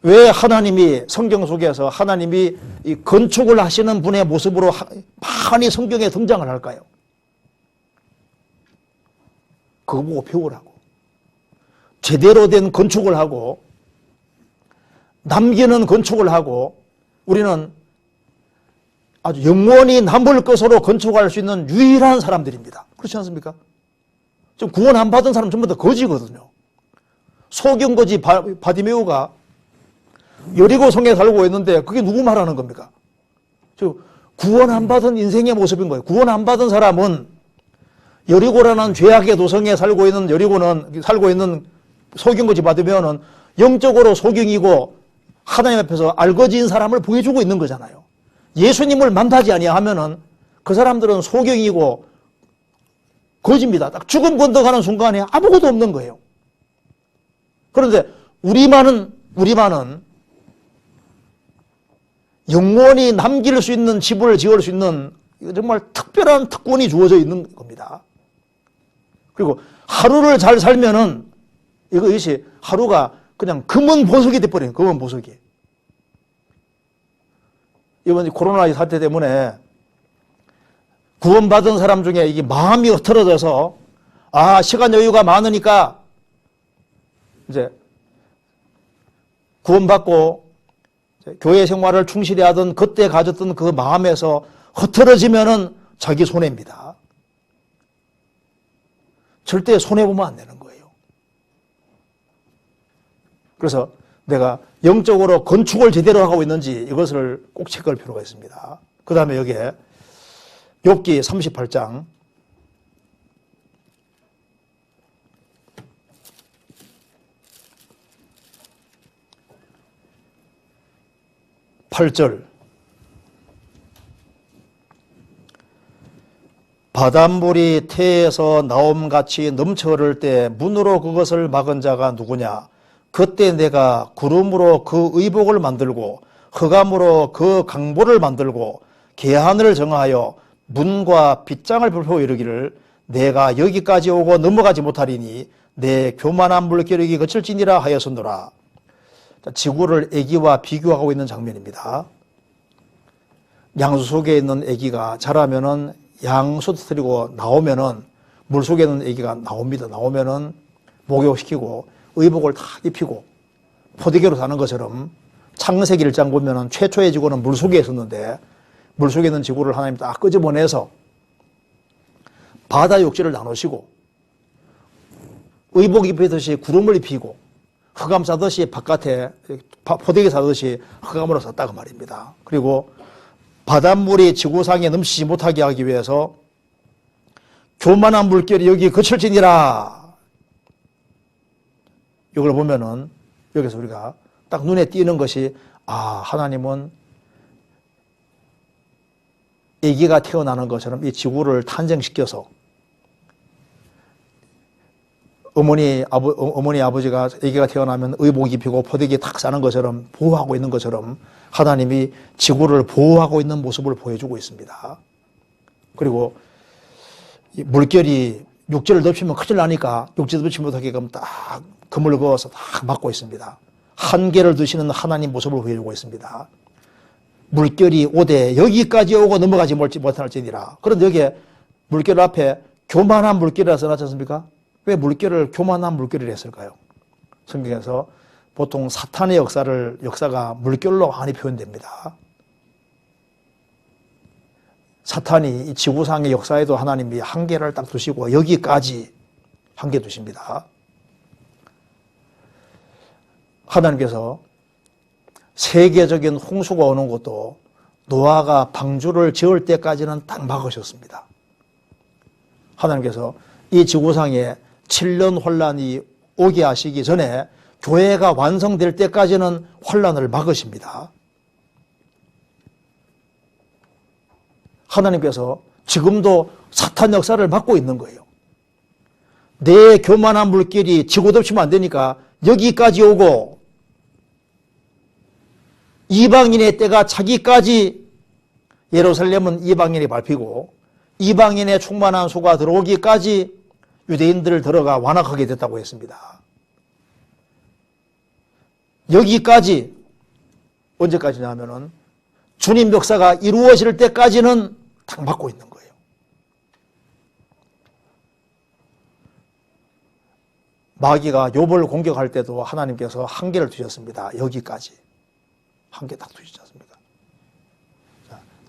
왜 하나님이 성경 속에서 하나님이 이 건축을 하시는 분의 모습으로 많이 성경에 등장을 할까요? 그거 보고 배우라고. 제대로 된 건축을 하고 남기는 건축을 하고 우리는 아주 영원히 남을 것으로 건축할 수 있는 유일한 사람들입니다. 그렇지 않습니까? 지금 구원 안 받은 사람 전부 다 거지거든요. 소경거지 바디메오가 여리고성에 살고 있는데 그게 누구 말하는 겁니까? 구원 안 받은 인생의 모습인 거예요. 구원 안 받은 사람은 여리고라는 죄악의 도성에 살고 있는 소경거지 바디메오는 영적으로 소경이고 하나님 앞에서 알거지인 사람을 보여주고 있는 거잖아요. 예수님을 만나지 아니하면은 그 사람들은 소경이고 거지입니다. 딱 죽음 건너가는 순간에 아무것도 없는 거예요. 그런데 우리만은 영원히 남길 수 있는 집을 지을 수 있는 정말 특별한 특권이 주어져 있는 겁니다. 그리고 하루를 잘 살면은 이것이 하루가 그냥 금은 보석이 돼버려요. 금은 보석이. 이번 코로나 사태 때문에 구원받은 사람 중에 이게 마음이 흐트러져서 시간 여유가 많으니까 이제 구원받고 교회 생활을 충실히 하던 그때 가졌던 그 마음에서 흐트러지면은 자기 손해입니다. 절대 손해보면 안 되는 거예요. 그래서 내가 영적으로 건축을 제대로 하고 있는지 이것을 꼭 체크할 필요가 있습니다. 그 다음에 여기에 욥기 38장 8절 바닷물이 태에서 나옴같이 넘쳐 흐를 때 문으로 그것을 막은 자가 누구냐? 그때 내가 구름으로 그 의복을 만들고 흑암으로 그 강보를 만들고 계한을 정하여 문과 빗장을 불고 이르기를 내가 여기까지 오고 넘어가지 못하리니 내 교만한 물결이 거칠지니라 하였으노라. 지구를 애기와 비교하고 있는 장면입니다. 양수 속에 있는 애기가 자라면은 양수 터뜨리고 나오면은 물 속에 있는 애기가 나옵니다. 나오면은 목욕시키고 의복을 다 입히고 포대교로 사는 것처럼 창세기 1장 보면은 최초의 지구는 물 속에 있었는데 물 속에 있는 지구를 하나님 딱 끄집어내서 바다 육지를 나누시고 의복 입히듯이 구름을 입히고 흑암 싸듯이 바깥에 포대기 싸듯이 흑암으로 쌌다고 말입니다. 그리고 바닷물이 지구상에 넘치지 못하게 하기 위해서 교만한 물결이 여기 거칠지니라. 이걸 보면은 여기서 우리가 딱 눈에 띄는 것이 하나님은 아기가 태어나는 것처럼 이 지구를 탄생시켜서 어머니 아버지가 아기가 태어나면 의복 입히고 포대기 탁 싸는 것처럼 보호하고 있는 것처럼 하나님이 지구를 보호하고 있는 모습을 보여주고 있습니다. 그리고 물결이 육지를 덮치면 큰일 나니까 육지를 덮치지 못하게끔 딱 그물 그어서 딱 막고 있습니다. 한계를 두시는 하나님 모습을 보여주고 있습니다. 물결이 오되 여기까지 오고 넘어가지 못할지니라. 그런데 여기에 물결 앞에 교만한 물결이라 써놨지 않습니까? 왜 물결을 교만한 물결이라 했을까요? 성경에서 보통 사탄의 역사가 물결로 많이 표현됩니다. 사탄이 이 지구상의 역사에도 하나님이 한계를 딱 두시고 여기까지 한계 두십니다. 하나님께서 세계적인 홍수가 오는 것도 노아가 방주를 지을 때까지는 딱 막으셨습니다. 하나님께서 이 지구상에 7년 환란이 오게 하시기 전에 교회가 완성될 때까지는 환란을 막으십니다. 하나님께서 지금도 사탄 역사를 막고 있는 거예요. 내 교만한 물길이 지구 덮치면 안 되니까 여기까지 오고 이방인의 때가 차기까지 예루살렘은 이방인이 밟히고 이방인의 충만한 수가 들어오기까지 유대인들을 들어가 완악하게 됐다고 했습니다. 여기까지 언제까지냐 하면은 주님 역사가 이루어질 때까지는 딱 막고 있는 거예요. 마귀가 욥을 공격할 때도 하나님께서 한계를 두셨습니다. 여기까지. 한계 딱 두시지 않습니까?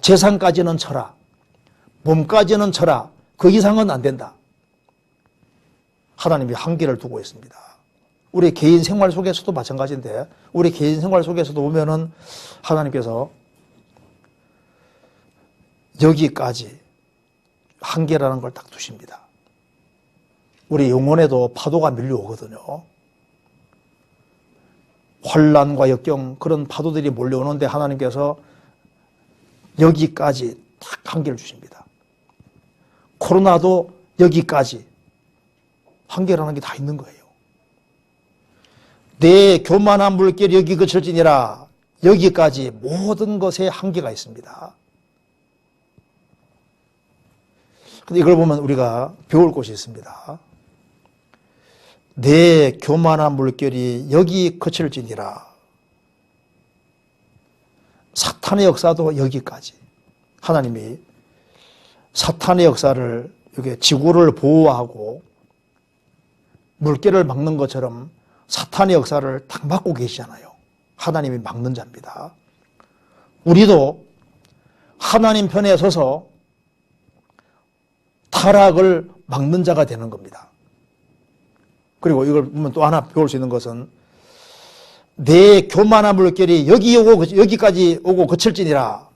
재산까지는 쳐라. 몸까지는 쳐라. 그 이상은 안 된다. 하나님이 한계를 두고 있습니다. 우리 개인 생활 속에서도 마찬가지인데 우리 개인 생활 속에서도 보면은 하나님께서 여기까지 한계라는 걸 딱 두십니다. 우리 영혼에도 파도가 밀려오거든요. 환난과 역경 그런 파도들이 몰려오는데 하나님께서 여기까지 딱 한계를 주십니다. 코로나도 여기까지 한계라는 게 다 있는 거예요. 내 교만한 물결이 여기 그칠지니라. 여기까지 모든 것에 한계가 있습니다. 근데 이걸 보면 우리가 배울 곳이 있습니다. 내 교만한 물결이 여기 그칠지니라. 사탄의 역사도 여기까지. 하나님이 사탄의 역사를 이렇게 지구를 보호하고 물결을 막는 것처럼 사탄의 역사를 딱 막고 계시잖아요. 하나님이 막는 자입니다. 우리도 하나님 편에 서서 타락을 막는 자가 되는 겁니다. 그리고 이걸 보면 또 하나 배울 수 있는 것은 내 교만한 물결이 여기까지 오고 그칠지니라.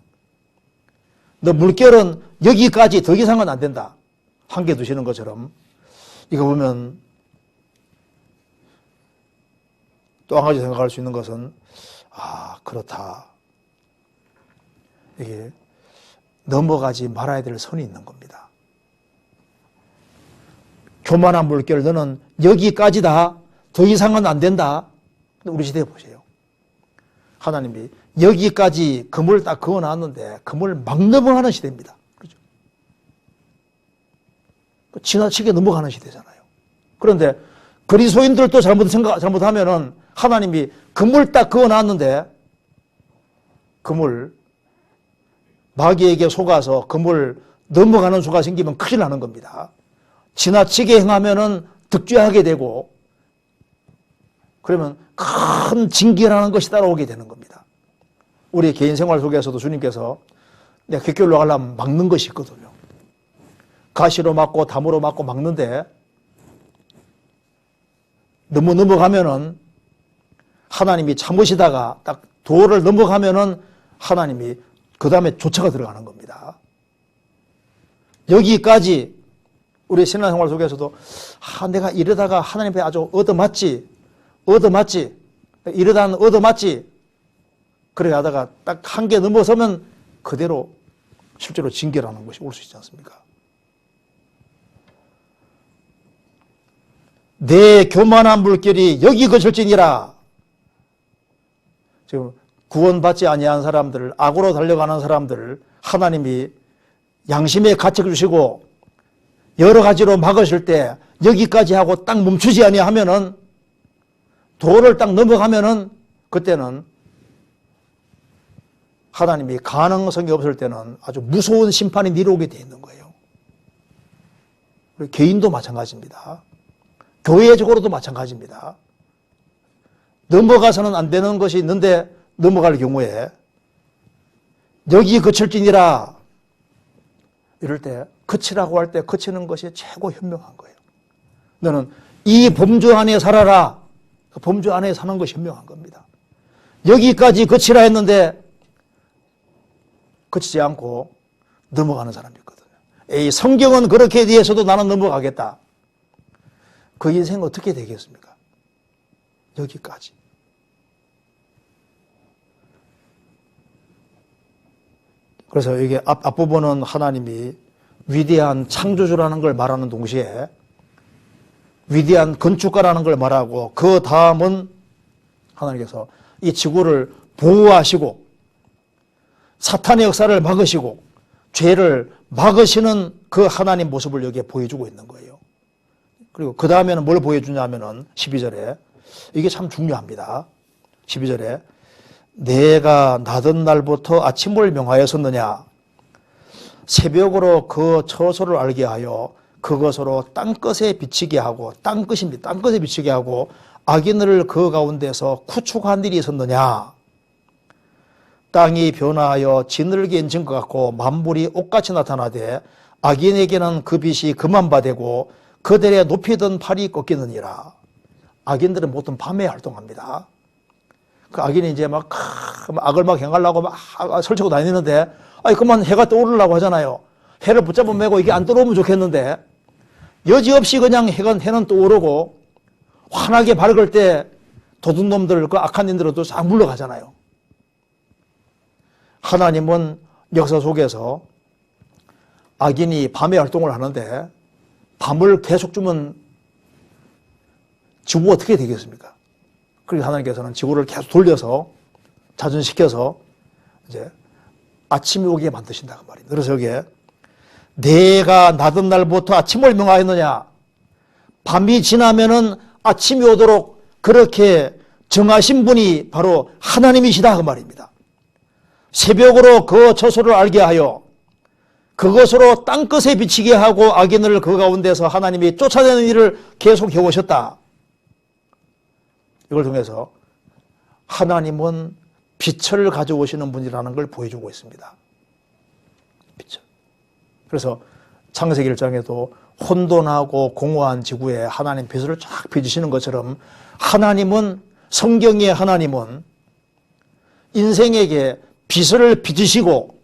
너 물결은 여기까지 더 이상은 안 된다. 한계 두시는 것처럼 이거 보면 또 한 가지 생각할 수 있는 것은 그렇다. 이게 넘어가지 말아야 될 선이 있는 겁니다. 교만한 물결 너는 여기까지다. 더 이상은 안 된다. 우리 시대에 보세요. 하나님이 여기까지 금을 딱 그어놨는데 금을 막 넘어가는 시대입니다. 그렇죠? 지나치게 넘어가는 시대잖아요. 그런데 그리스도인들도 잘못하면은 하나님이 금을 딱 그어놨는데 금을 마귀에게 속아서 금을 넘어가는 수가 생기면 큰일 나는 겁니다. 지나치게 행하면은 득죄하게 되고 그러면 큰 징계라는 것이 따라오게 되는 겁니다. 우리 개인 생활 속에서도 주님께서 내가 객결로 가려면 막는 것이 있거든요. 가시로 막고 담으로 막고 막는데 너무 넘어가면은 하나님이 참으시다가 딱 도를 넘어가면은 하나님이 그 다음에 조처가 들어가는 겁니다. 여기까지 우리 신앙생활 속에서도 내가 이러다가 하나님 앞에 아주 얻어맞지 이러다는 얻어맞지 그래 하다가 딱 한계 넘어서면 그대로 실제로 징계라는 것이 올 수 있지 않습니까? 내 교만한 물결이 여기 그칠지니라. 지금 구원받지 아니한 사람들, 악으로 달려가는 사람들 하나님이 양심의 가책을 주시고 여러 가지로 막으실 때 여기까지 하고 딱 멈추지 아니하면은 도를 딱 넘어가면은 그때는 하나님이 가능성이 없을 때는 아주 무서운 심판이 내려오게 돼 있는 거예요. 개인도 마찬가지입니다. 교회적으로도 마찬가지입니다. 넘어가서는 안 되는 것이 있는데 넘어갈 경우에 여기 그칠지니라 이럴 때 그치라고 할 때 그치는 것이 최고 현명한 거예요. 너는 이 범주 안에 살아라. 그 범주 안에 사는 것이 현명한 겁니다. 여기까지 그치라 했는데 그치지 않고 넘어가는 사람이 있거든요. 에이, 성경은 그렇게 뒤에서도 나는 넘어가겠다. 그 인생 어떻게 되겠습니까? 여기까지. 그래서 이게 앞부분은 하나님이 위대한 창조주라는 걸 말하는 동시에 위대한 건축가라는 걸 말하고 그 다음은 하나님께서 이 지구를 보호하시고 사탄의 역사를 막으시고 죄를 막으시는 그 하나님 모습을 여기에 보여주고 있는 거예요. 그리고 그 다음에는 뭘 보여주냐면은 12절에 이게 참 중요합니다. 12절에 내가 나던 날부터 아침을 명하였었느냐 새벽으로 그 처소를 알게 하여 그것으로 땅끝에 비치게 하고 땅끝입니다. 땅끝에 비치게 하고 악인을 그 가운데서 구축한 일이 있었느냐 땅이 변화하여 지늘게 인친 것 같고 만물이 옷같이 나타나되 악인에게는 그 빛이 그만바되고 그들의 높이던 팔이 꺾이느니라. 악인들은 보통 밤에 활동합니다. 그 악인이 이제 막 악을 막 행하려고 막 설치고 다니는데 그만 해가 떠오르려고 하잖아요. 해를 붙잡아 매고 이게 안 떠오르면 좋겠는데 여지없이 그냥 해는 떠오르고 환하게 밝을 때 도둑놈들 그 악한 인들은 또 싹 물러가잖아요. 하나님은 역사 속에서 악인이 밤에 활동을 하는데 밤을 계속 주면 지구가 어떻게 되겠습니까? 그래서 하나님께서는 지구를 계속 돌려서 자전시켜서 이제 아침이 오게 만드신다 그 말입니다. 그래서 여기에 내가 나던 날부터 아침을 명하였느냐, 밤이 지나면은 아침이 오도록 그렇게 정하신 분이 바로 하나님이시다 그 말입니다. 새벽으로 그 처소를 알게 하여 그것으로 땅끝에 비치게 하고 악인을 그 가운데서 하나님이 쫓아내는 일을 계속 해오셨다. 이걸 통해서 하나님은 빛을 가져오시는 분이라는 걸 보여주고 있습니다. 빛을. 그래서 창세기 1장에도 혼돈하고 공허한 지구에 하나님 빛을 쫙 비추시는 것처럼 하나님은, 성경의 하나님은 인생에게 빛을 비추시고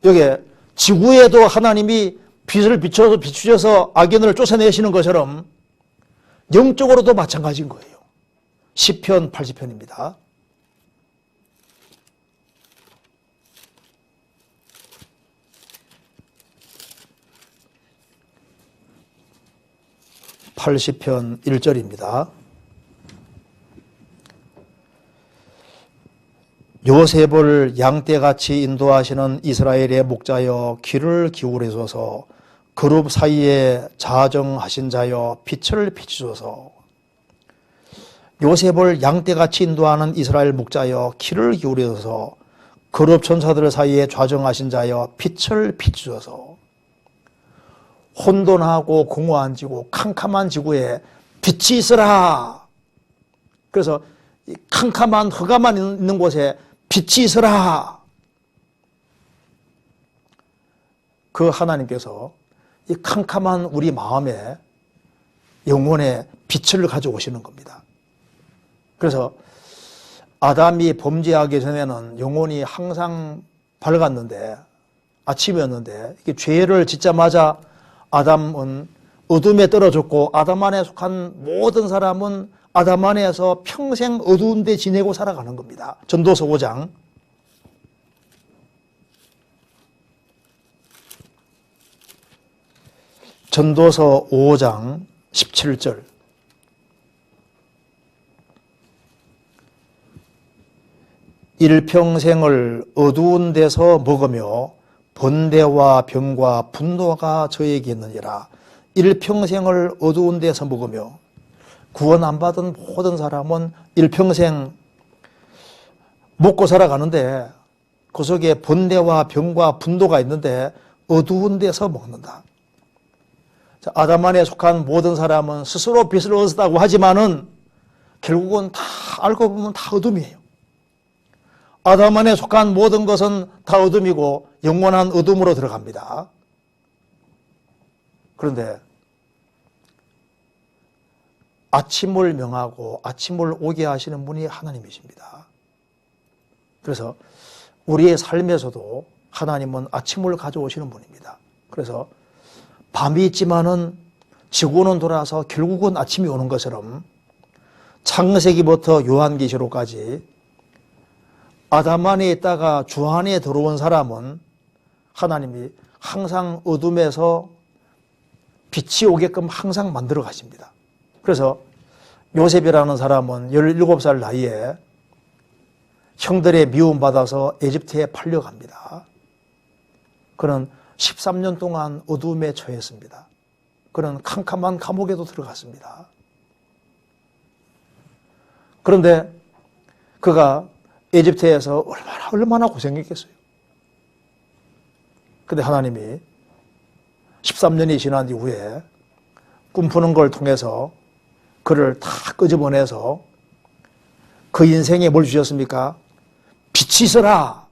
여기에 지구에도 하나님이 빛을 비추셔서 악인을 쫓아내시는 것처럼 영적으로도 마찬가지인 거예요. 시편 80편입니다. (80편) 1절입니다. 요셉을 양떼같이 인도하시는 이스라엘의 목자여 귀를 기울이소서. 그룹 사이에 자정하신 자여 빛을 비추소서. 요셉을 양떼같이 인도하는 이스라엘 목자여 귀를 기울이소서. 그룹 천사들 사이에 좌정하신 자여 빛을 비추소서. 혼돈하고 공허한 지구, 캄캄한 지구에 빛이 있으라. 그래서 이 캄캄한 흑암만 있는 곳에 빛이 있으라. 그 하나님께서 이 캄캄한 우리 마음에 영혼에 빛을 가져오시는 겁니다. 그래서 아담이 범죄하기 전에는 영혼이 항상 밝았는데, 아침이었는데, 이게 죄를 짓자마자 아담은 어둠에 떨어졌고 아담 안에 속한 모든 사람은 아담 안에서 평생 어두운 데 지내고 살아가는 겁니다. 전도서 5장. 전도서 5장 17절. 일평생을 어두운 데서 먹으며 번뇌와 병과 분노가 저에게 있느니라. 일평생을 어두운 데서 먹으며, 구원 안 받은 모든 사람은 일평생 먹고 살아가는데 그 속에 번뇌와 병과 분노가 있는데 어두운 데서 먹는다. 아담 안에 속한 모든 사람은 스스로 빛을 얻었다고 하지만은 결국은 다 알고 보면 다 어둠이에요. 아담 안에 속한 모든 것은 다 어둠이고 영원한 어둠으로 들어갑니다. 그런데 아침을 명하고 아침을 오게 하시는 분이 하나님이십니다. 그래서 우리의 삶에서도 하나님은 아침을 가져오시는 분입니다. 그래서 밤이 있지만은 지구는 돌아서 결국은 아침이 오는 것처럼 창세기부터 요한계시록까지 아담 안에 있다가 주 안에 들어온 사람은 하나님이 항상 어둠에서 빛이 오게끔 항상 만들어 가십니다. 그래서 요셉이라는 사람은 17살 나이에 형들의 미움받아서 에집트에 팔려갑니다. 그는 13년 동안 어둠에 처했습니다. 그는 캄캄한 감옥에도 들어갔습니다. 그런데 그가 에집트에서 얼마나 고생했겠어요. 그런데 하나님이 13년이 지난 이후에 꿈꾸는 걸 통해서 그를 다 끄집어내서 그 인생에 뭘 주셨습니까? 빛이 있어라.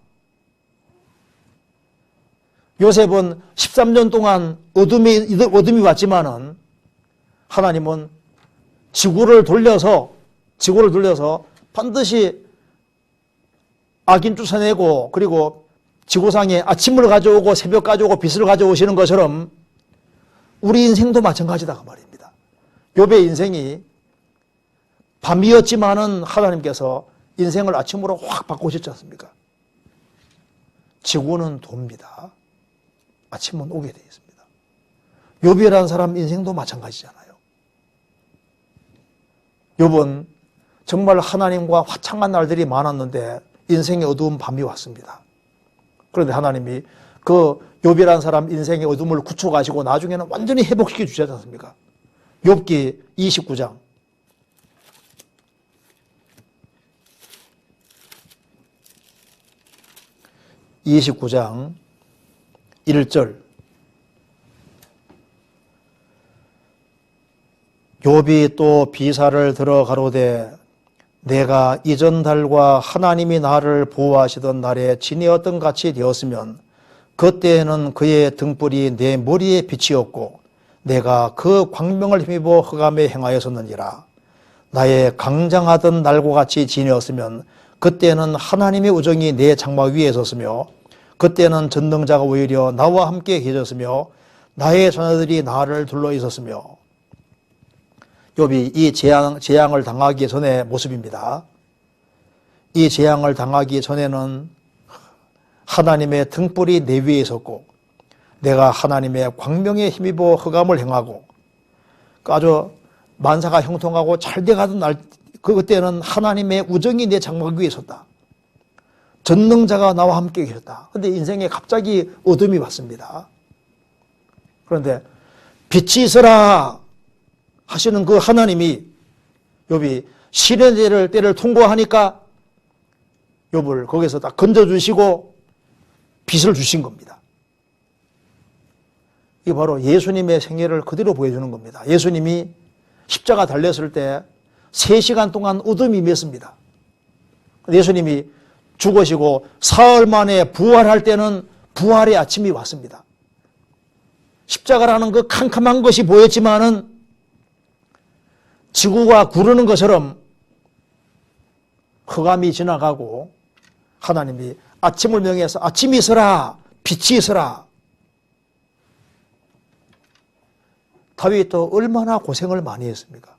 요셉은 13년 동안 어둠이 왔지만은 하나님은 지구를 돌려서 반드시 악인 쫓아내고 그리고 지구상에 아침을 가져오고 새벽 가져오고 빛을 가져오시는 것처럼 우리 인생도 마찬가지다 그 말입니다. 욥의 인생이 밤이었지만은 하나님께서 인생을 아침으로 확 바꾸셨지 않습니까? 지구는 돕니다. 아침은 오게 되어 있습니다. 욥이라는 사람 인생도 마찬가지잖아요. 욥은 정말 하나님과 화창한 날들이 많았는데 인생의 어두운 밤이 왔습니다. 그런데 하나님이 그 욥이라는 사람 인생의 어둠을 굳혀가시고 나중에는 완전히 회복시켜 주지 않습니까? 욥기 29장 1절 욥이 또 비사를 들어 가로되 내가 이전 달과 하나님이 나를 보호하시던 날에 진이었던 같이 되었으면 그때에는 그의 등불이 내 머리에 빛이었고 내가 그 광명을 힘입어 흑암에 행하였었느니라. 나의 강장하던 날과 같이 진이었으면 그때는 하나님의 우정이 내 장막 위에 섰으며 그때는 전능자가 오히려 나와 함께 계셨으며 나의 자녀들이 나를 둘러 있었으며. 욥이 이 재앙을 당하기 전의 모습입니다. 이 재앙을 당하기 전에는 하나님의 등불이 내 위에 있었고 내가 하나님의 광명에 힘입어 흑암을 행하고 아주 만사가 형통하고 잘 돼가던 날 그때는 하나님의 우정이 내 장막 위에 있었다. 전능자가 나와 함께 계셨다. 그런데 인생에 갑자기 어둠이 왔습니다. 그런데 빛이 있어라 하시는 그 하나님이 욥이 시련의 때를 통과하니까 욥을 거기서 딱 건져주시고 빛을 주신 겁니다. 이게 바로 예수님의 생애를 그대로 보여주는 겁니다. 예수님이 십자가 달렸을 때 3시간 동안 어둠이 임했습니다. 예수님이 죽으시고 사흘 만에 부활할 때는 부활의 아침이 왔습니다. 십자가라는 그 캄캄한 것이 보였지만은 지구가 구르는 것처럼 흑암이 지나가고 하나님이 아침을 명해서 아침이 있어라, 빛이 있어라. 다윗도 얼마나 고생을 많이 했습니까?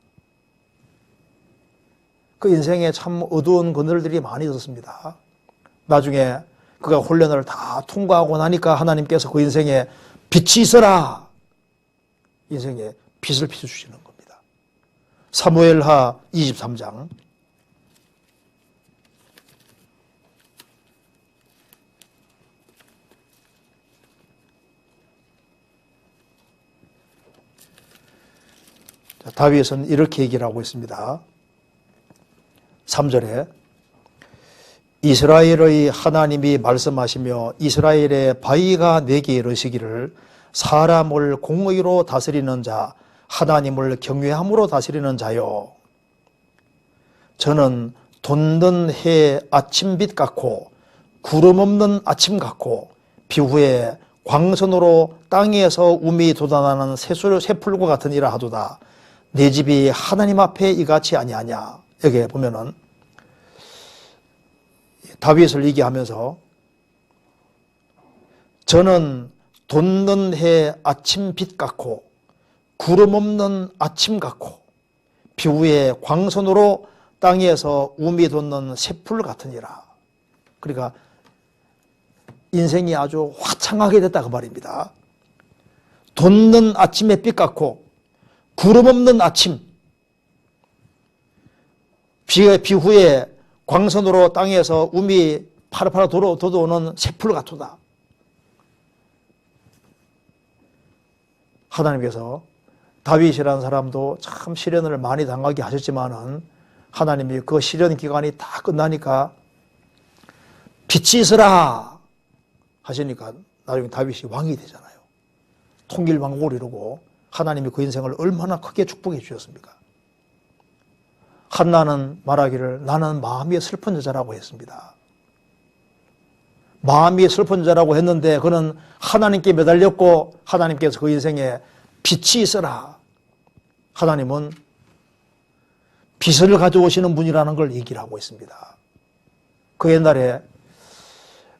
그 인생에 참 어두운 그늘들이 많이 있었습니다. 나중에 그가 훈련을 다 통과하고 나니까 하나님께서 그 인생에 빛이 있어라. 인생에 빛을 비춰주시는 겁니다. 사무엘하 23장 다윗은 이렇게 얘기를 하고 있습니다. 3절에 이스라엘의 하나님이 말씀하시며 이스라엘의 바위가 내게 이르시기를 사람을 공의로 다스리는 자 하나님을 경외함으로 다스리는 자요. 저는 돋는 해 아침빛 같고 구름 없는 아침 같고 비후에 광선으로 땅에서 우미 돋아나는 새풀과 같으니라 하도다. 내 집이 하나님 앞에 이같이 아니하냐. 여기 보면은 다윗을 얘기하면서 저는 돋는 해 아침빛 같고 구름 없는 아침 같고 비후에 광선으로 땅에서 우미 돋는 새풀 같으니라. 그러니까 인생이 아주 화창하게 됐다 그 말입니다. 돋는 아침의 빛 같고 구름 없는 아침, 비후에 광선으로 땅에서 우미 파라파라 돋아오는 새풀 같도다. 하나님께서 다윗이라는 사람도 참 시련을 많이 당하게 하셨지만은 하나님이 그 시련 기간이 다 끝나니까 빛이 있으라 하시니까 나중에 다윗이 왕이 되잖아요. 통일 왕국을 이루고 하나님이 그 인생을 얼마나 크게 축복해 주셨습니까? 한나는 말하기를 나는 마음이 슬픈 여자라고 했습니다. 마음이 슬픈 여자라고 했는데 그는 하나님께 매달렸고 하나님께서 그 인생에 빛이 있어라. 하나님은 빛을 가져오시는 분이라는 걸 얘기를 하고 있습니다. 그 옛날에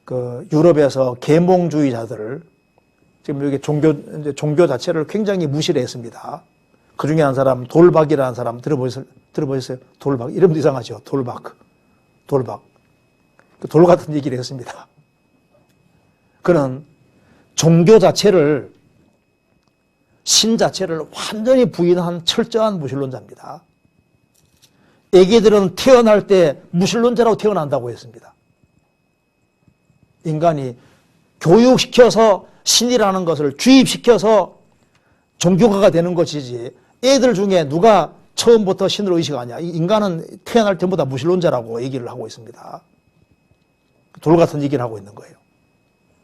그 유럽에서 계몽주의자들 지금 여기 종교 자체를 굉장히 무시를 했습니다. 그 중에 한 사람 돌박이라는 사람 들어보셨어요? 돌박. 이름도 이상하죠. 돌박. 돌 같은 얘기를 했습니다. 그는 종교 자체를, 신 자체를 완전히 부인한 철저한 무신론자입니다. 애기들은 태어날 때 무신론자라고 태어난다고 했습니다. 인간이 교육시켜서 신이라는 것을 주입시켜서 종교가가 되는 것이지, 애들 중에 누가 처음부터 신을 의식하냐. 인간은 태어날 때보다 무신론자라고 얘기를 하고 있습니다. 돌 같은 얘기를 하고 있는 거예요.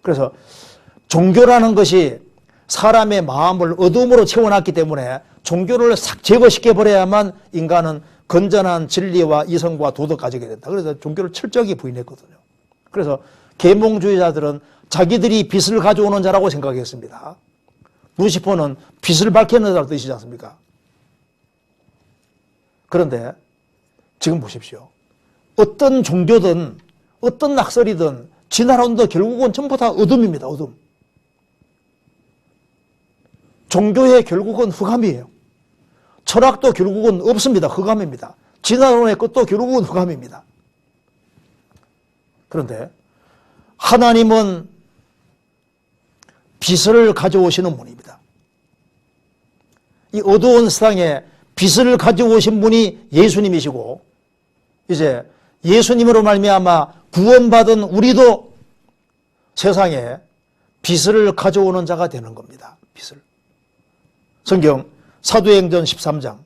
그래서 종교라는 것이 사람의 마음을 어둠으로 채워놨기 때문에 종교를 싹 제거시켜버려야만 인간은 건전한 진리와 이성과 도덕 가지게 된다. 그래서 종교를 철저하게 부인했거든요. 그래서 계몽주의자들은 자기들이 빛을 가져오는 자라고 생각했습니다. 루시퍼는 빛을 밝히는 자라는 뜻이지 않습니까? 그런데 지금 보십시오. 어떤 종교든 어떤 낙설이든 진화론도 결국은 전부 다 어둠입니다. 어둠. 종교의 결국은 흑암이에요. 철학도 결국은 없습니다. 흑암입니다. 진화론의 것도 결국은 흑암입니다. 그런데 하나님은 빛을 가져오시는 분입니다. 이 어두운 세상에 빛을 가져오신 분이 예수님이시고, 이제 예수님으로 말미암아 구원받은 우리도 세상에 빛을 가져오는 자가 되는 겁니다. 빛을. 성경 사도행전 13장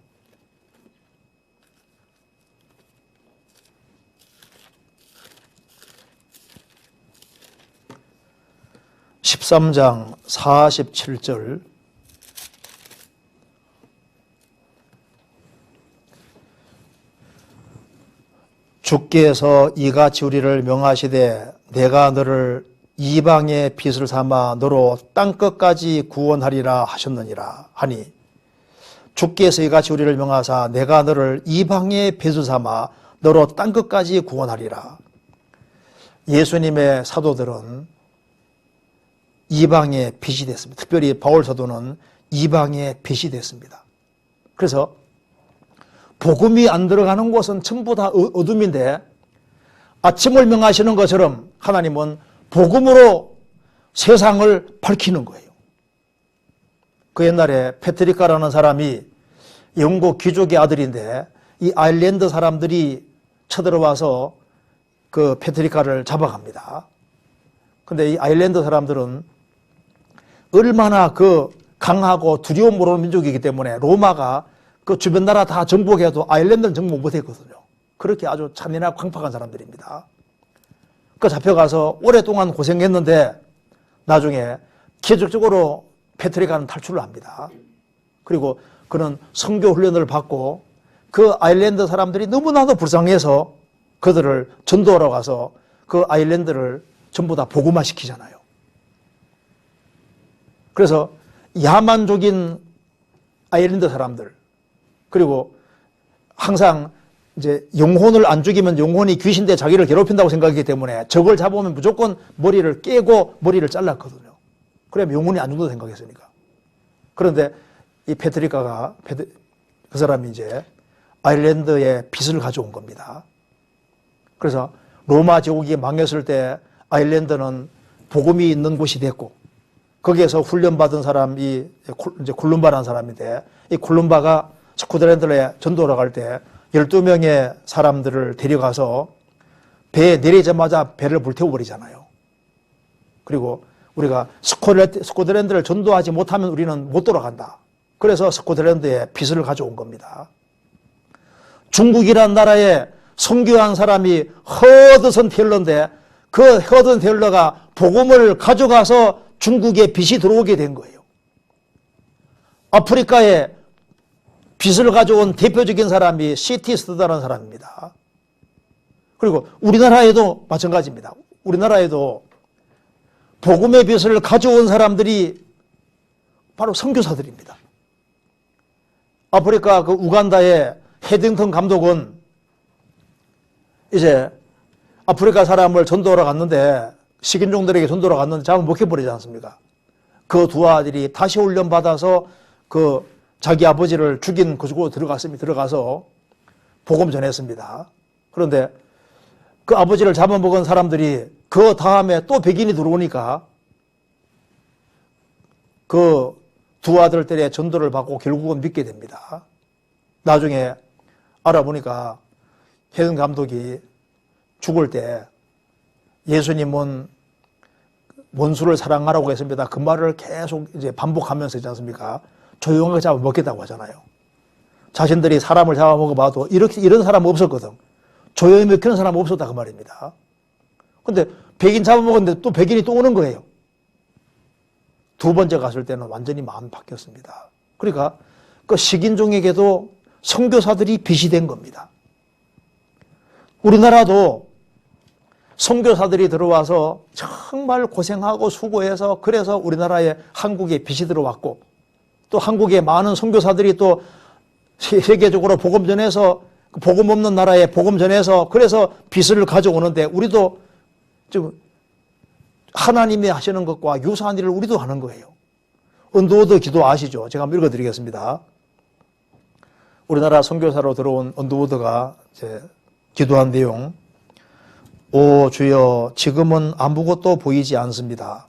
13장 47절 주께서 이같이 우리를 명하시되 내가 너를 이방의 빛을 삼아 너로 땅끝까지 구원하리라 하셨느니라 하니, 주께서 이같이 우리를 명하사 내가 너를 이방의 빛을 삼아 너로 땅끝까지 구원하리라. 예수님의 사도들은 이방의 빛이 됐습니다. 특별히 바울 사도는 이방의 빛이 됐습니다. 그래서 복음이 안 들어가는 곳은 전부 다 어둠인데, 아침을 명하시는 것처럼 하나님은 복음으로 세상을 밝히는 거예요. 그 옛날에 페트리카라는 사람이 영국 귀족의 아들인데, 이 아일랜드 사람들이 쳐들어와서 그 페트리카를 잡아갑니다. 근데 이 아일랜드 사람들은 얼마나 그 강하고 두려움 모르는 민족이기 때문에 로마가 그 주변 나라 다 정복해도 아일랜드는 정복 못했거든요. 그렇게 아주 잔인하고 광팍한 사람들입니다. 그 잡혀가서 오랫동안 고생했는데 나중에 기적적으로 페트리카는 탈출을 합니다. 그리고 그는 선교 훈련을 받고 그 아일랜드 사람들이 너무나도 불쌍해서 그들을 전도하러 가서 그 아일랜드를 전부 다 복음화시키잖아요. 그래서 야만족인 아일랜드 사람들, 그리고 항상 이제 영혼을 안 죽이면 영혼이 귀신대 자기를 괴롭힌다고 생각하기 때문에 적을 잡으면 무조건 머리를 깨고 머리를 잘랐거든요. 그러면 영혼이 안 죽는다고 생각했으니까. 그런데 이 페트리카가 그 사람이 이제 아일랜드에 빛을 가져온 겁니다. 그래서 로마 제국이 망했을 때 아일랜드는 복음이 있는 곳이 됐고, 거기에서 훈련받은 사람이 이제 콜룸바라는 사람인데, 이 콜룸바가 스코틀랜드에 전도를 갈 때 12명의 사람들을 데려가서 배에 내리자마자 배를 불태워버리잖아요. 그리고 우리가 스코틀랜드를 전도하지 못하면 우리는 못 돌아간다. 그래서 스코틀랜드에 빛을 가져온 겁니다. 중국이라는 나라에 선교한 사람이 허드슨 테일러인데, 그 허드슨 테일러가 복음을 가져가서 중국에 빛이 들어오게 된 거예요. 아프리카에 빛을 가져온 대표적인 사람이 시티스트다라는 사람입니다. 그리고 우리나라에도 마찬가지입니다. 우리나라에도 복음의 빛을 가져온 사람들이 바로 선교사들입니다. 아프리카 그 우간다의 헤딩턴 감독은 이제 아프리카 사람을 전도하러 갔는데, 식인종들에게 전도하러 갔는데 잡아 먹혀버리지 않습니까? 그 두 아들이 다시 훈련받아서 그 자기 아버지를 죽인 그쪽으로 들어가서 복음 전했습니다. 그런데 그 아버지를 잡아먹은 사람들이 그 다음에 또 백인이 들어오니까 그 두 아들들의 전도를 받고 결국은 믿게 됩니다. 나중에 알아보니까 혜은 감독이 죽을 때 예수님은 원수를 사랑하라고 했습니다. 그 말을 계속 이제 반복하면서 있지 않습니까? 조용하게 잡아먹겠다고 하잖아요. 자신들이 사람을 잡아먹어봐도 이런 사람은 없었거든. 조용히 먹히는 사람은 없었다 그 말입니다. 근데 백인 잡아먹었는데 또 백인이 또 오는 거예요. 두 번째 갔을 때는 완전히 마음이 바뀌었습니다. 그러니까 그 식인종에게도 선교사들이 빛이 된 겁니다. 우리나라도 선교사들이 들어와서 정말 고생하고 수고해서 그래서 우리나라에 한국에 빛이 들어왔고 또 한국에 많은 선교사들이 또 세계적으로 복음 전해서 복음 없는 나라에 복음 전해서 그래서 빛을 가져오는데 우리도 지금 하나님이 하시는 것과 유사한 일을 우리도 하는 거예요. 언더우드 기도 아시죠? 제가 한번 읽어드리겠습니다. 우리나라 선교사로 들어온 언더우드가 이제 기도한 내용. 오 주여 지금은 아무것도 보이지 않습니다.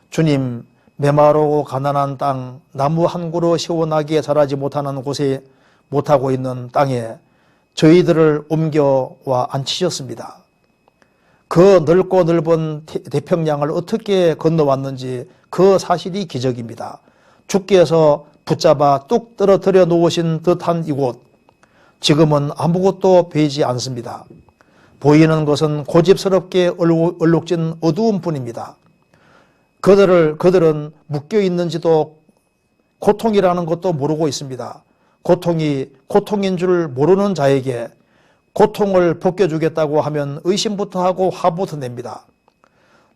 주님 메마르고 가난한 땅 나무 한 그루 시원하게 자라지 못하는 곳에 못하고 있는 땅에 저희들을 옮겨와 앉히셨습니다. 그 넓고 넓은 태평양을 어떻게 건너왔는지 그 사실이 기적입니다. 주께서 붙잡아 뚝 떨어뜨려 놓으신 듯한 이곳 지금은 아무것도 보이지 않습니다. 보이는 것은 고집스럽게 얼룩진 어두움 뿐입니다. 그들은 묶여 있는지도 고통이라는 것도 모르고 있습니다. 고통이 고통인 줄 모르는 자에게 고통을 벗겨주겠다고 하면 의심부터 하고 화부터 냅니다.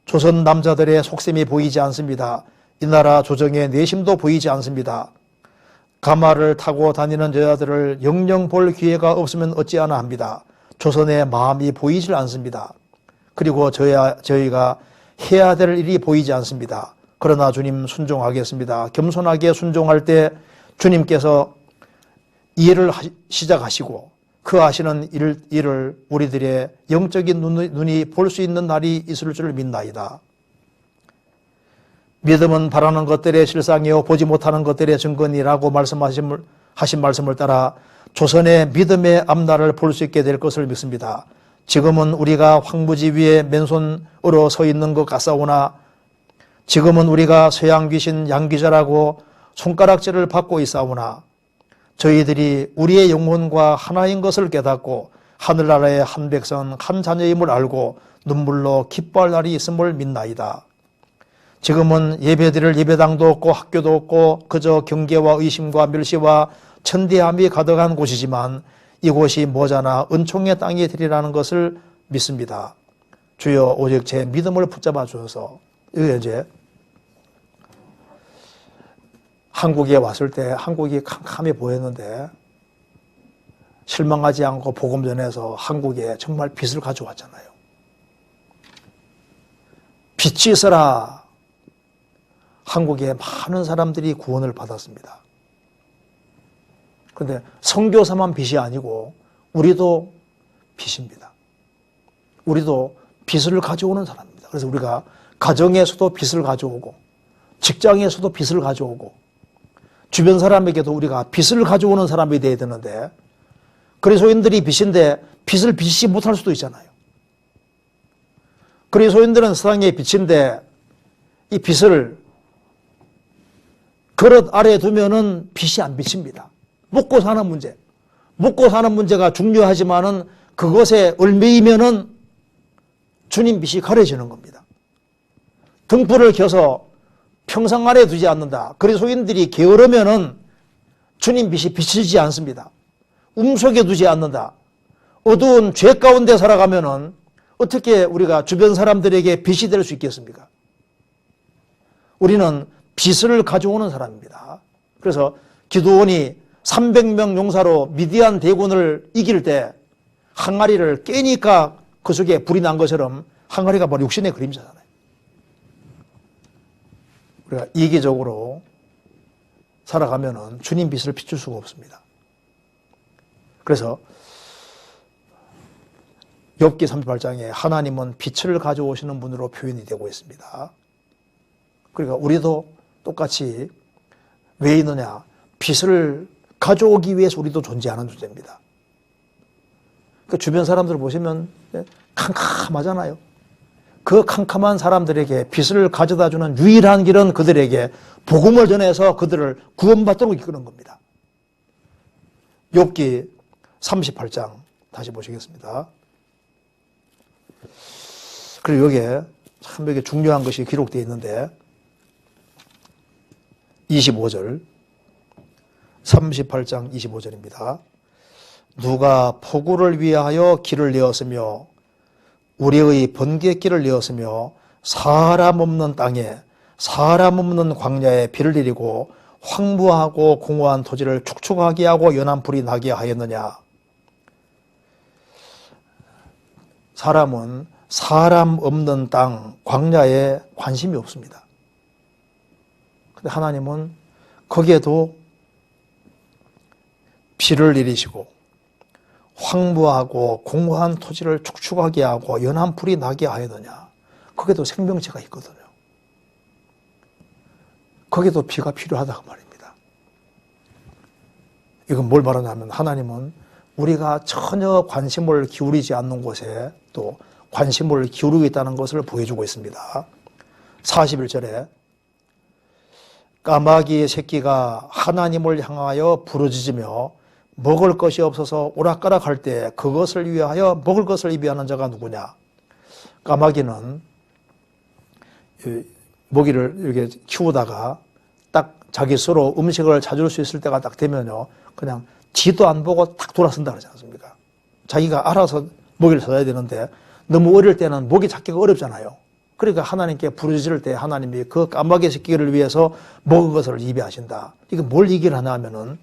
조선 남자들의 속셈이 보이지 않습니다. 이 나라 조정의 내심도 보이지 않습니다. 가마를 타고 다니는 여자들을 영영 볼 기회가 없으면 어찌하나 합니다. 조선의 마음이 보이질 않습니다. 그리고 저희가 해야 될 일이 보이지 않습니다. 그러나 주님 순종하겠습니다. 겸손하게 순종할 때 주님께서 일을 시작하시고 그 하시는 일을 우리들의 영적인 눈이 볼 수 있는 날이 있을 줄 믿나이다. 믿음은 바라는 것들의 실상이요 보지 못하는 것들의 증거니라고 하신 말씀을 따라 조선의 믿음의 앞날을 볼 수 있게 될 것을 믿습니다. 지금은 우리가 황무지 위에 맨손으로 서 있는 것 같사오나 지금은 우리가 서양 귀신 양귀자라고 손가락질을 받고 있사오나 저희들이 우리의 영혼과 하나인 것을 깨닫고 하늘나라의 한 백성 한 자녀임을 알고 눈물로 기뻐할 날이 있음을 믿나이다. 지금은 예배드릴 예배당도 없고 학교도 없고 그저 경계와 의심과 멸시와 천대함이 가득한 곳이지만 이곳이 모자나 은총의 땅이 되리라는 것을 믿습니다. 주여 오직 제 믿음을 붙잡아 주셔서 이게 이제 한국에 왔을 때 한국이 캄캄해 보였는데 실망하지 않고 복음 전해서 한국에 정말 빛을 가져왔잖아요. 빛이 있어라. 한국에 많은 사람들이 구원을 받았습니다. 그런데 선교사만 빛이 아니고 우리도 빛입니다. 우리도 빛을 가져오는 사람입니다. 그래서 우리가 가정에서도 빛을 가져오고 직장에서도 빛을 가져오고 주변 사람에게도 우리가 빛을 가져오는 사람이 되어야 되는데 그리스도인들이 빛인데 빛을 비치지 못할 수도 있잖아요. 그리스도인들은 세상의 빛인데 이 빛을 그릇 아래에 두면은 빛이 안 비칩니다. 먹고 사는 문제. 먹고 사는 문제가 중요하지만은 그것에 얽매이면은 주님 빛이 가려지는 겁니다. 등불을 켜서 평상 아래에 두지 않는다. 그리스도인들이 게으르면은 주님 빛이 비치지 않습니다. 음속에 두지 않는다. 어두운 죄 가운데 살아가면은 어떻게 우리가 주변 사람들에게 빛이 될 수 있겠습니까? 우리는 빛을 가져오는 사람입니다. 그래서 기드온이 300명 용사로 미디안 대군을 이길 때 항아리를 깨니까 그 속에 불이 난 것처럼 항아리가 바로 육신의 그림자잖아요. 우리가 이기적으로 살아가면은 주님 빛을 비출 수가 없습니다. 그래서 욥기 38장에 하나님은 빛을 가져오시는 분으로 표현이 되고 있습니다. 그러니까 우리도 똑같이 왜 있느냐? 빛을 가져오기 위해서 우리도 존재하는 존재입니다. 그 주변 사람들 보시면 캄캄하잖아요. 그 캄캄한 사람들에게 빛을 가져다주는 유일한 길은 그들에게 복음을 전해서 그들을 구원받도록 이끄는 겁니다. 욥기 38장 다시 보시겠습니다. 그리고 여기에 참 여기 중요한 것이 기록되어 있는데 25절 38장 25절입니다. 누가 폭우를 위하여 길을 내었으며 우리의 번개길을 내었으며 사람 없는 땅에 사람 없는 광야에 비를 내리고 황무하고 공허한 토지를 축축하게 하고 연한 불이 나게 하였느냐. 사람은 사람 없는 땅 광야에 관심이 없습니다. 근데 하나님은 거기에도 비를 내리시고 황무하고 공허한 토지를 축축하게 하고 연한 불이 나게 하였느냐. 거기에도 생명체가 있거든요. 거기에도 비가 필요하다고 말입니다. 이건 뭘 말하냐면 하나님은 우리가 전혀 관심을 기울이지 않는 곳에 또 관심을 기울이고 있다는 것을 보여주고 있습니다. 41절에 까마귀의 새끼가 하나님을 향하여 부르짖으며 먹을 것이 없어서 오락가락할 때 그것을 위하여 먹을 것을 예비하는 자가 누구냐. 까마귀는 모기를 이렇게 키우다가 딱 자기 스스로 음식을 찾을 수 있을 때가 딱 되면요 그냥 뒤도 안 보고 딱 돌아선다 그러지 않습니까? 자기가 알아서 모기를 찾아야 되는데 너무 어릴 때는 모기 찾기가 어렵잖아요. 그러니까 하나님께 부르짖을 때 하나님이 그 까마귀 새끼를 위해서 먹은 것을 예비하신다. 이게 뭘 얘기를 하냐 하면은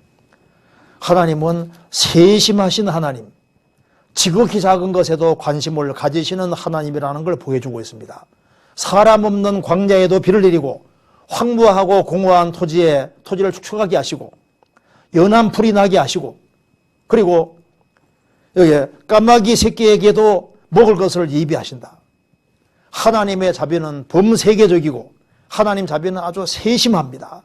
하나님은 세심하신 하나님, 지극히 작은 것에도 관심을 가지시는 하나님이라는 걸 보여주고 있습니다. 사람 없는 광야에도 비를 내리고 황무하고 공허한 토지를 축축하게 하시고 연한 불이 나게 하시고 그리고 여기 까마귀 새끼에게도 먹을 것을 예비하신다. 하나님의 자비는 범세계적이고 하나님 자비는 아주 세심합니다.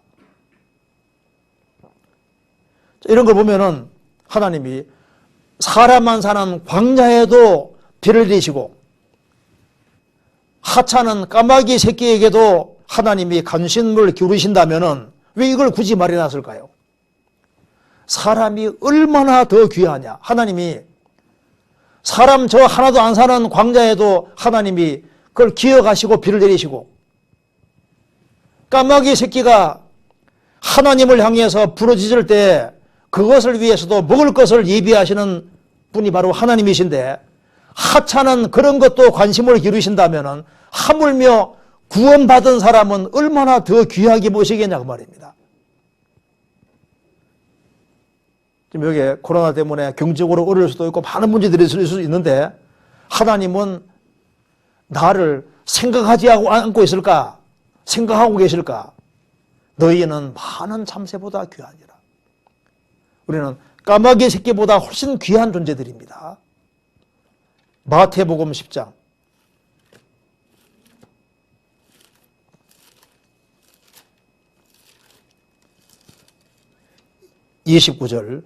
이런 걸 보면은 하나님이 사람만 사는 광야에도 비를 내시고 하찮은 까마귀 새끼에게도 하나님이 관심을 기울이신다면은 왜 이걸 굳이 마련했을까요? 사람이 얼마나 더 귀하냐. 하나님이 사람 저 하나도 안 사는 광야에도 하나님이 그걸 기억하시고 비를 내리시고 까마귀 새끼가 하나님을 향해서 부르짖을 때 그것을 위해서도 먹을 것을 예비하시는 분이 바로 하나님이신데 하찮은 그런 것도 관심을 기울이신다면 하물며 구원받은 사람은 얼마나 더 귀하게 보시겠냐고 말입니다. 지금 여기 코로나 때문에 경제적으로 어려울 수도 있고 많은 문제들이 있을 수 있는데 하나님은 나를 생각하지 않고 있을까? 생각하고 계실까? 너희는 많은 참새보다 귀하니라. 우리는 까마귀 새끼보다 훨씬 귀한 존재들입니다. 마태복음 10장 29절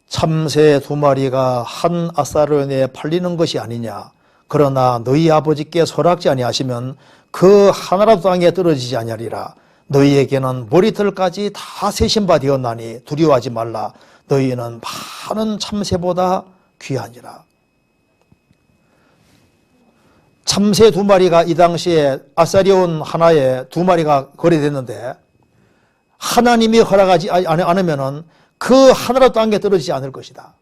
참새 2마리가 한 아사르원에 팔리는 것이 아니냐. 그러나 너희 아버지께 설악지 아니하시면 그 하나라도 땅에 떨어지지 아니하리라. 너희에게는 머리털까지 다 세신 바 되었나니 두려워하지 말라. 너희는 많은 참새보다 귀하니라. 참새 2마리가 이 당시에 아사리온 하나에 2마리가 거래됐는데 하나님이 허락하지 않으면은 그 하나라도 땅에 떨어지지 않을 것이다.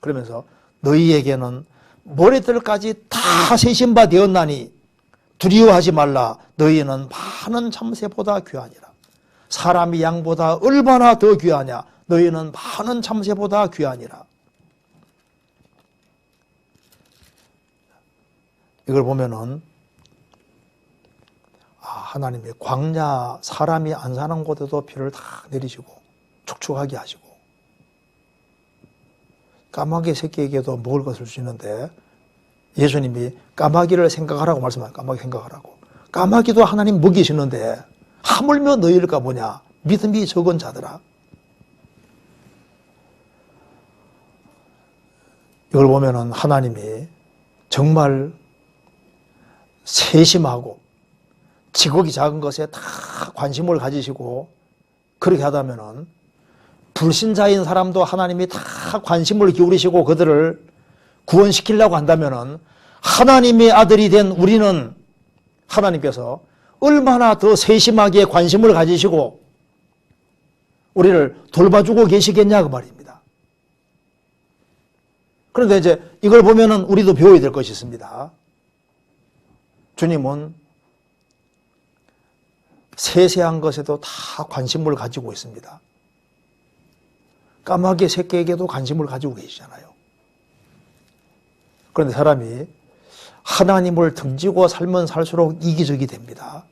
그러면서 너희에게는 머리털까지 다 세신 바 되었나니 두려워하지 말라. 너희는 많은 참새보다 귀하니라. 사람이 양보다 얼마나 더 귀하냐. 너희는 많은 참새보다 귀하니라. 이걸 보면은 하나님이 광야 사람이 안 사는 곳에도 비를 다 내리시고 축축하게 하시고 까마귀 새끼에게도 먹을 것을 주시는데 예수님이 까마귀를 생각하라고 말씀하세요. 까마귀 생각하라고. 까마귀도 하나님 먹이시는데 하물며 너희일까 보냐. 믿음이 적은 자들아. 이걸 보면은 하나님이 정말 세심하고 지극히 작은 것에 다 관심을 가지시고 그렇게 하다면은 불신자인 사람도 하나님이 다 관심을 기울이시고 그들을 구원시키려고 한다면은 하나님의 아들이 된 우리는 하나님께서 얼마나 더 세심하게 관심을 가지시고 우리를 돌봐주고 계시겠냐 그 말입니다. 그런데 이제 이걸 보면은 우리도 배워야 될 것이 있습니다. 주님은 세세한 것에도 다 관심을 가지고 있습니다. 까마귀 새끼에게도 관심을 가지고 계시잖아요. 그런데 사람이 하나님을 등지고 살면 살수록 이기적이 됩니다.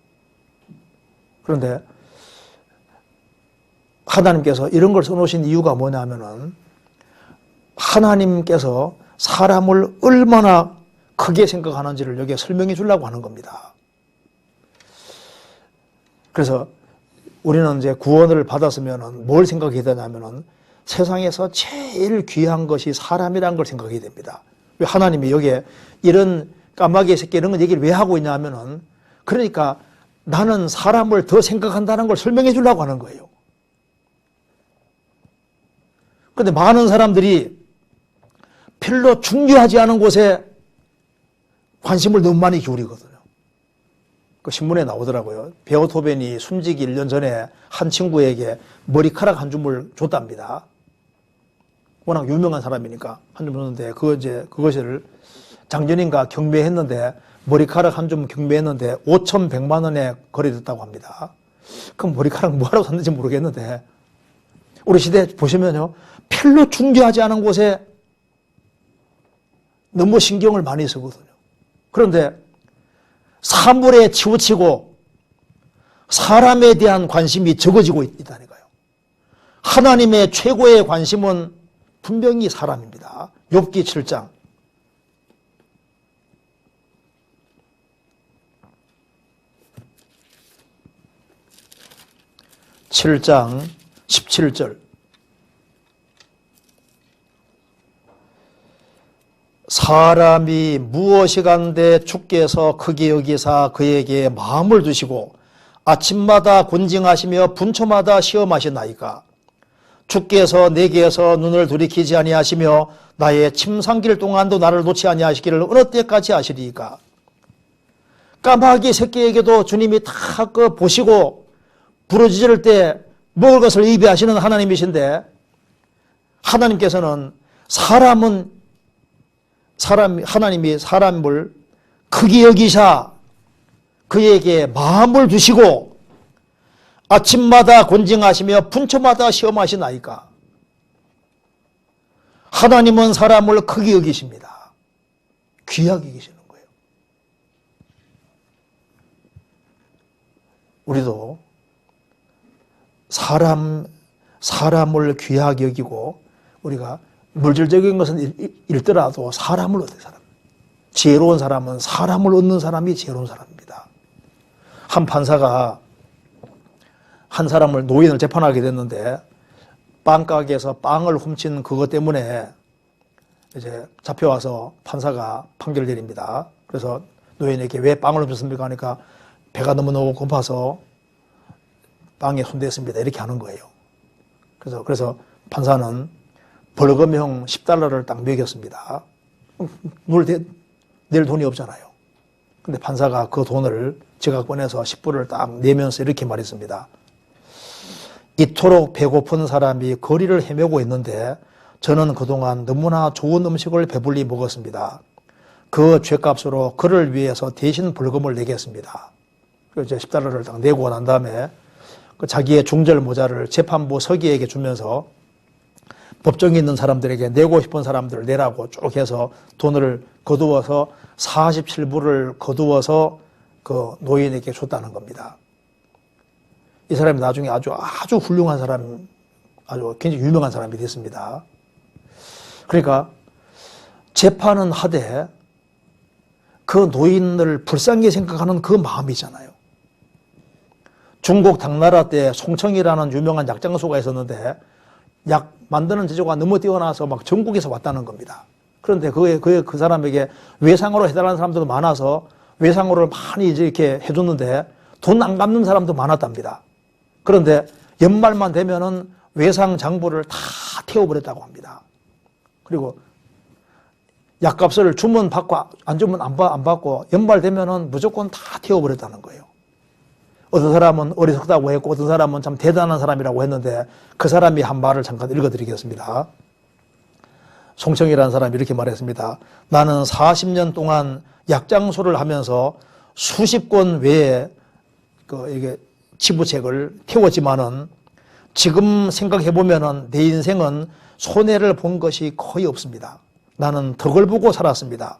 그런데 하나님께서 이런 걸 써놓으신 이유가 뭐냐면은 하나님께서 사람을 얼마나 크게 생각하는지를 여기에 설명해 주려고 하는 겁니다. 그래서 우리는 이제 구원을 받았으면은 뭘 생각해야 되냐면은 세상에서 제일 귀한 것이 사람이라는 걸 생각해야 됩니다. 왜 하나님이 여기에 이런 까마귀 새끼 이런 걸 얘기를 왜 하고 있냐 하면은 그러니까 나는 사람을 더 생각한다는 걸 설명해 주려고 하는 거예요. 그런데 많은 사람들이 별로 중요하지 않은 곳에 관심을 너무 많이 기울이거든요. 그 신문에 나오더라고요. 베토벤이 숨지기 1년 전에 한 친구에게 머리카락 한 줌을 줬답니다. 워낙 유명한 사람이니까 한 줌 줬는데 그것을 작년인가 경매했는데 머리카락 한 줌 경매했는데 5,100만 원에 거래됐다고 합니다. 그럼 머리카락 뭐하러 샀는지 모르겠는데 우리 시대 보시면요. 별로 중요하지 않은 곳에 너무 신경을 많이 쓰거든요. 그런데 사물에 치우치고 사람에 대한 관심이 적어지고 있다니까요. 하나님의 최고의 관심은 분명히 사람입니다. 욥기 7장. 7장 17절. 사람이 무엇이간데 주께서 크게 여기사 그에게 마음을 두시고 아침마다 곤징하시며 분초마다 시험하시나이까. 주께서 내게서 눈을 돌이키지 아니하시며 나의 침상길 동안도 나를 놓지 아니하시기를 어느 때까지 하시리이까. 까마귀 새끼에게도 주님이 다 그 보시고 부르짖을 때 먹을 것을 예비하시는 하나님이신데 하나님께서는 하나님이 사람을 크게 여기사 그에게 마음을 두시고 아침마다 곤징하시며 분초마다 시험하시나이까. 하나님은 사람을 크게 여기십니다. 귀하게 여기시는 거예요. 우리도 사람을 귀하게 여기고 우리가 물질적인 것은 잃더라도 사람을 얻는 사람. 지혜로운 사람은 사람을 얻는 사람이 지혜로운 사람입니다. 한 판사가 한 사람을 노인을 재판하게 됐는데 빵가게에서 빵을 훔친 그것 때문에 이제 잡혀와서 판사가 판결을 내립니다. 그래서 노인에게 왜 빵을 훔쳤습니까? 하니까 배가 너무너무 고파서 빵에 손댔습니다. 이렇게 하는 거예요. 그래서 판사는 벌금형 10달러를 딱 매겼습니다. 물 낼 돈이 없잖아요. 근데 판사가 그 돈을 지갑 꺼내서 10불을 딱 내면서 이렇게 말했습니다. 이토록 배고픈 사람이 거리를 헤매고 있는데 저는 그동안 너무나 좋은 음식을 배불리 먹었습니다. 그 죗값으로 그를 위해서 대신 벌금을 내겠습니다. 그래서 10달러를 딱 내고 난 다음에 자기의 중절 모자를 재판부 서기에게 주면서 법정에 있는 사람들에게 내고 싶은 사람들을 내라고 쭉 해서 돈을 거두어서 47불을 거두어서 그 노인에게 줬다는 겁니다. 이 사람이 나중에 아주 훌륭한 사람, 아주 굉장히 유명한 사람이 됐습니다. 그러니까 재판은 하되 그 노인을 불쌍히 생각하는 그 마음이잖아요. 중국 당나라 때 송청이라는 유명한 약장수가 있었는데 약 만드는 재주가 너무 뛰어나서 막 전국에서 왔다는 겁니다. 그런데 그 사람에게 외상으로 해달라는 사람들도 많아서 외상으로를 많이 이제 이렇게 해줬는데 돈 안 갚는 사람도 많았답니다. 그런데 연말만 되면은 외상 장부를 다 태워버렸다고 합니다. 그리고 약값을 주면 받고 안 주면 안 받고 연말 되면은 무조건 다 태워버렸다는 거예요. 어떤 사람은 어리석다고 했고 어떤 사람은 참 대단한 사람이라고 했는데 그 사람이 한 말을 잠깐 읽어드리겠습니다. 송청이라는 사람이 이렇게 말했습니다. 나는 40년 동안 약장수를 하면서 수십 권 외에 이게 치부책을 태웠지만은 지금 생각해보면은 내 인생은 손해를 본 것이 거의 없습니다. 나는 덕을 보고 살았습니다.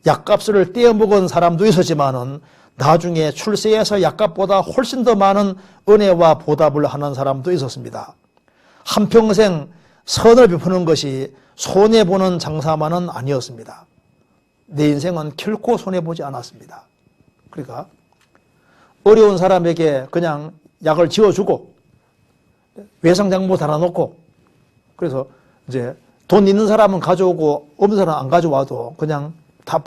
약값을 떼어먹은 사람도 있었지만은 나중에 출세해서 약값보다 훨씬 더 많은 은혜와 보답을 하는 사람도 있었습니다. 한평생 선을 베푸는 것이 손해보는 장사만은 아니었습니다. 내 인생은 결코 손해보지 않았습니다. 그러니까 어려운 사람에게 그냥 약을 지어주고 외상장부 달아놓고 그래서 이제 돈 있는 사람은 가져오고 없는 사람은 안 가져와도 그냥 다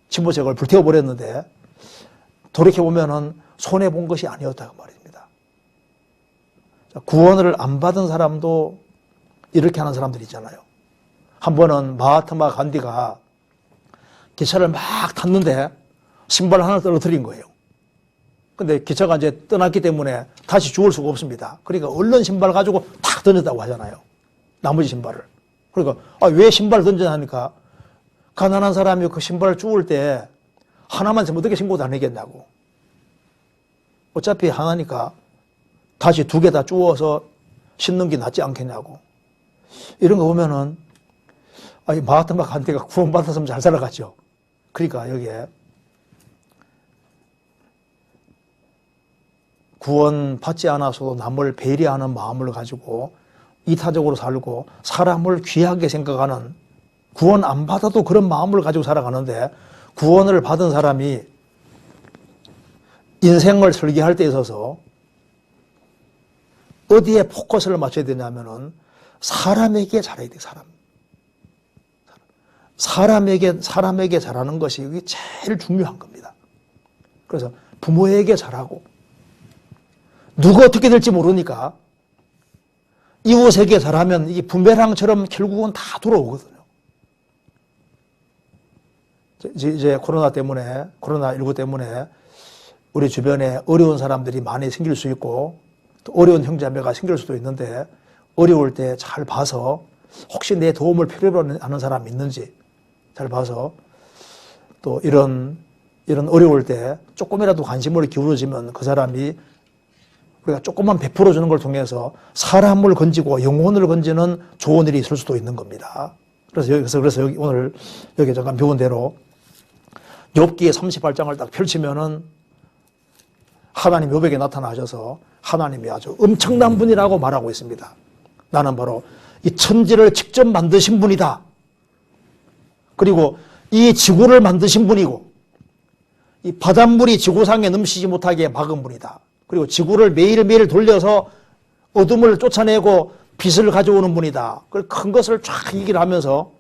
치부책을 불태워버렸는데 돌이켜보면은 손해본 것이 아니었다고 말입니다. 구원을 안 받은 사람도 이렇게 하는 사람들 있잖아요. 한 번은 마하트마 간디가 기차를 막 탔는데 신발 하나 떨어뜨린 거예요. 근데 기차가 이제 떠났기 때문에 다시 주울 수가 없습니다. 그러니까 얼른 신발 가지고 탁 던졌다고 하잖아요. 나머지 신발을. 그러니까 왜 신발 던졌냐니까 가난한 사람이 그 신발을 주울 때 하나만 어떻게 신고 다니겠냐고. 어차피 하나니까 다시 두 개 다 주워서 신는 게 낫지 않겠냐고. 이런 거 보면은 마하트마 간디가 구원받았으면 잘 살아갔죠. 그러니까 여기에 구원받지 않아서도 남을 배려하는 마음을 가지고 이타적으로 살고 사람을 귀하게 생각하는 구원 안 받아도 그런 마음을 가지고 살아가는데 구원을 받은 사람이 인생을 설계할 때 있어서 어디에 포커스를 맞춰야 되냐면은 사람에게 잘해야 돼, 사람에게 잘하는 것이 이게 제일 중요한 겁니다. 그래서 부모에게 잘하고 누가 어떻게 될지 모르니까 이웃에게 잘하면 이게 부메랑처럼 결국은 다 돌아오거든요. 이제 코로나19 때문에 우리 주변에 어려운 사람들이 많이 생길 수 있고 또 어려운 형제자매가 생길 수도 있는데 어려울 때 잘 봐서 혹시 내 도움을 필요로 하는 사람이 있는지 잘 봐서 또 이런 어려울 때 조금이라도 관심을 기울여지면 그 사람이 우리가 조금만 베풀어 주는 걸 통해서 사람을 건지고 영혼을 건지는 좋은 일이 있을 수도 있는 겁니다. 그래서 여기 오늘 여기 잠깐 배운 대로 욥기 38장을 딱 펼치면은 하나님 욥에게 나타나셔서 하나님이 아주 엄청난 분이라고 말하고 있습니다. 나는 바로 이 천지를 직접 만드신 분이다. 그리고 이 지구를 만드신 분이고 이 바닷물이 지구상에 넘치지 못하게 막은 분이다. 그리고 지구를 매일매일 돌려서 어둠을 쫓아내고 빛을 가져오는 분이다. 큰 것을 쫙 얘기를 하면서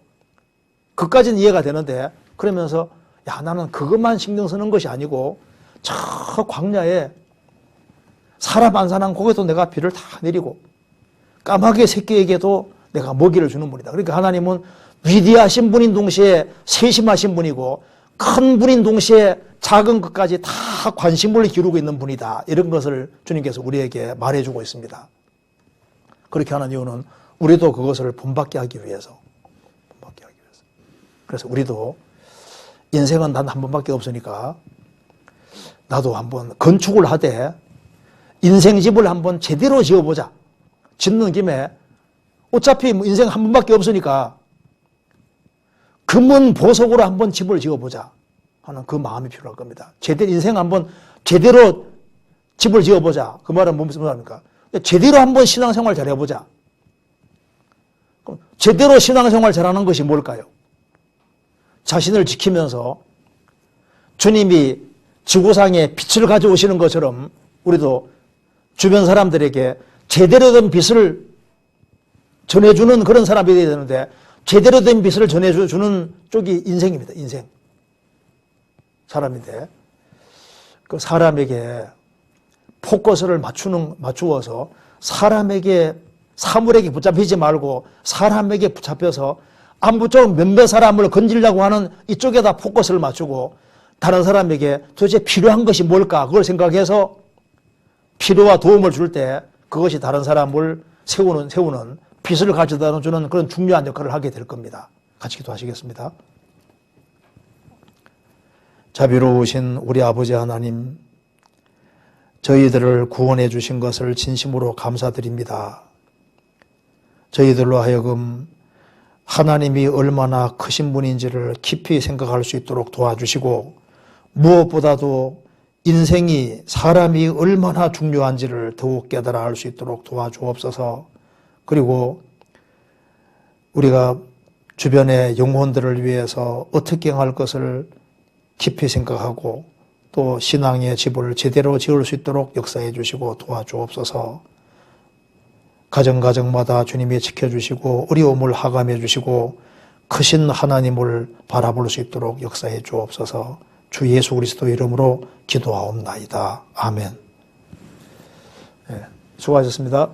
그까지는 이해가 되는데 그러면서 나는 그것만 신경 쓰는 것이 아니고 저 광야에 사람 안 사는 곳에도 내가 비를 다 내리고 까마귀 새끼에게도 내가 먹이를 주는 분이다. 그러니까 하나님은 위대하신 분인 동시에 세심하신 분이고 큰 분인 동시에 작은 것까지 다 관심을 기울이고 있는 분이다. 이런 것을 주님께서 우리에게 말해주고 있습니다. 그렇게 하는 이유는 우리도 그것을 본받게 하기 위해서. 그래서 우리도 인생은 단 한 번밖에 없으니까 나도 한번 건축을 하되 인생집을 한번 제대로 지어보자. 짓는 김에 어차피 인생 한 번밖에 없으니까 금은 보석으로 한번 집을 지어보자 하는 그 마음이 필요할 겁니다. 인생 한번 제대로 집을 지어보자. 그 말은 무슨 말입니까? 제대로 한번 신앙생활 잘해보자. 그럼 제대로 신앙생활 잘하는 것이 뭘까요? 자신을 지키면서 주님이 지구상에 빛을 가져오시는 것처럼 우리도 주변 사람들에게 제대로 된 빛을 전해주는 그런 사람이 되어야 되는데 제대로 된 빛을 전해주는 쪽이 인생입니다. 인생. 사람인데 그 사람에게 포커스를 맞추어서 사물에게 붙잡히지 말고 사람에게 붙잡혀서 아무쪼록 몇몇 사람을 건지려고 하는 이쪽에다 포커스를 맞추고 다른 사람에게 도대체 필요한 것이 뭘까 그걸 생각해서 필요와 도움을 줄 때 그것이 다른 사람을 세우는 빛을 가져다 주는 그런 중요한 역할을 하게 될 겁니다. 같이 기도하시겠습니다. 자비로우신 우리 아버지 하나님, 저희들을 구원해 주신 것을 진심으로 감사드립니다. 저희들로 하여금 하나님이 얼마나 크신 분인지를 깊이 생각할 수 있도록 도와주시고 무엇보다도 인생이 사람이 얼마나 중요한지를 더욱 깨달아 알 수 있도록 도와주옵소서. 그리고 우리가 주변의 영혼들을 위해서 어떻게 할 것을 깊이 생각하고 또 신앙의 집을 제대로 지을 수 있도록 역사해 주시고 도와주옵소서. 가정마다 주님이 지켜주시고 어려움을 하감해 주시고 크신 하나님을 바라볼 수 있도록 역사해 주옵소서. 주 예수 그리스도 이름으로 기도하옵나이다. 아멘. 네, 수고하셨습니다.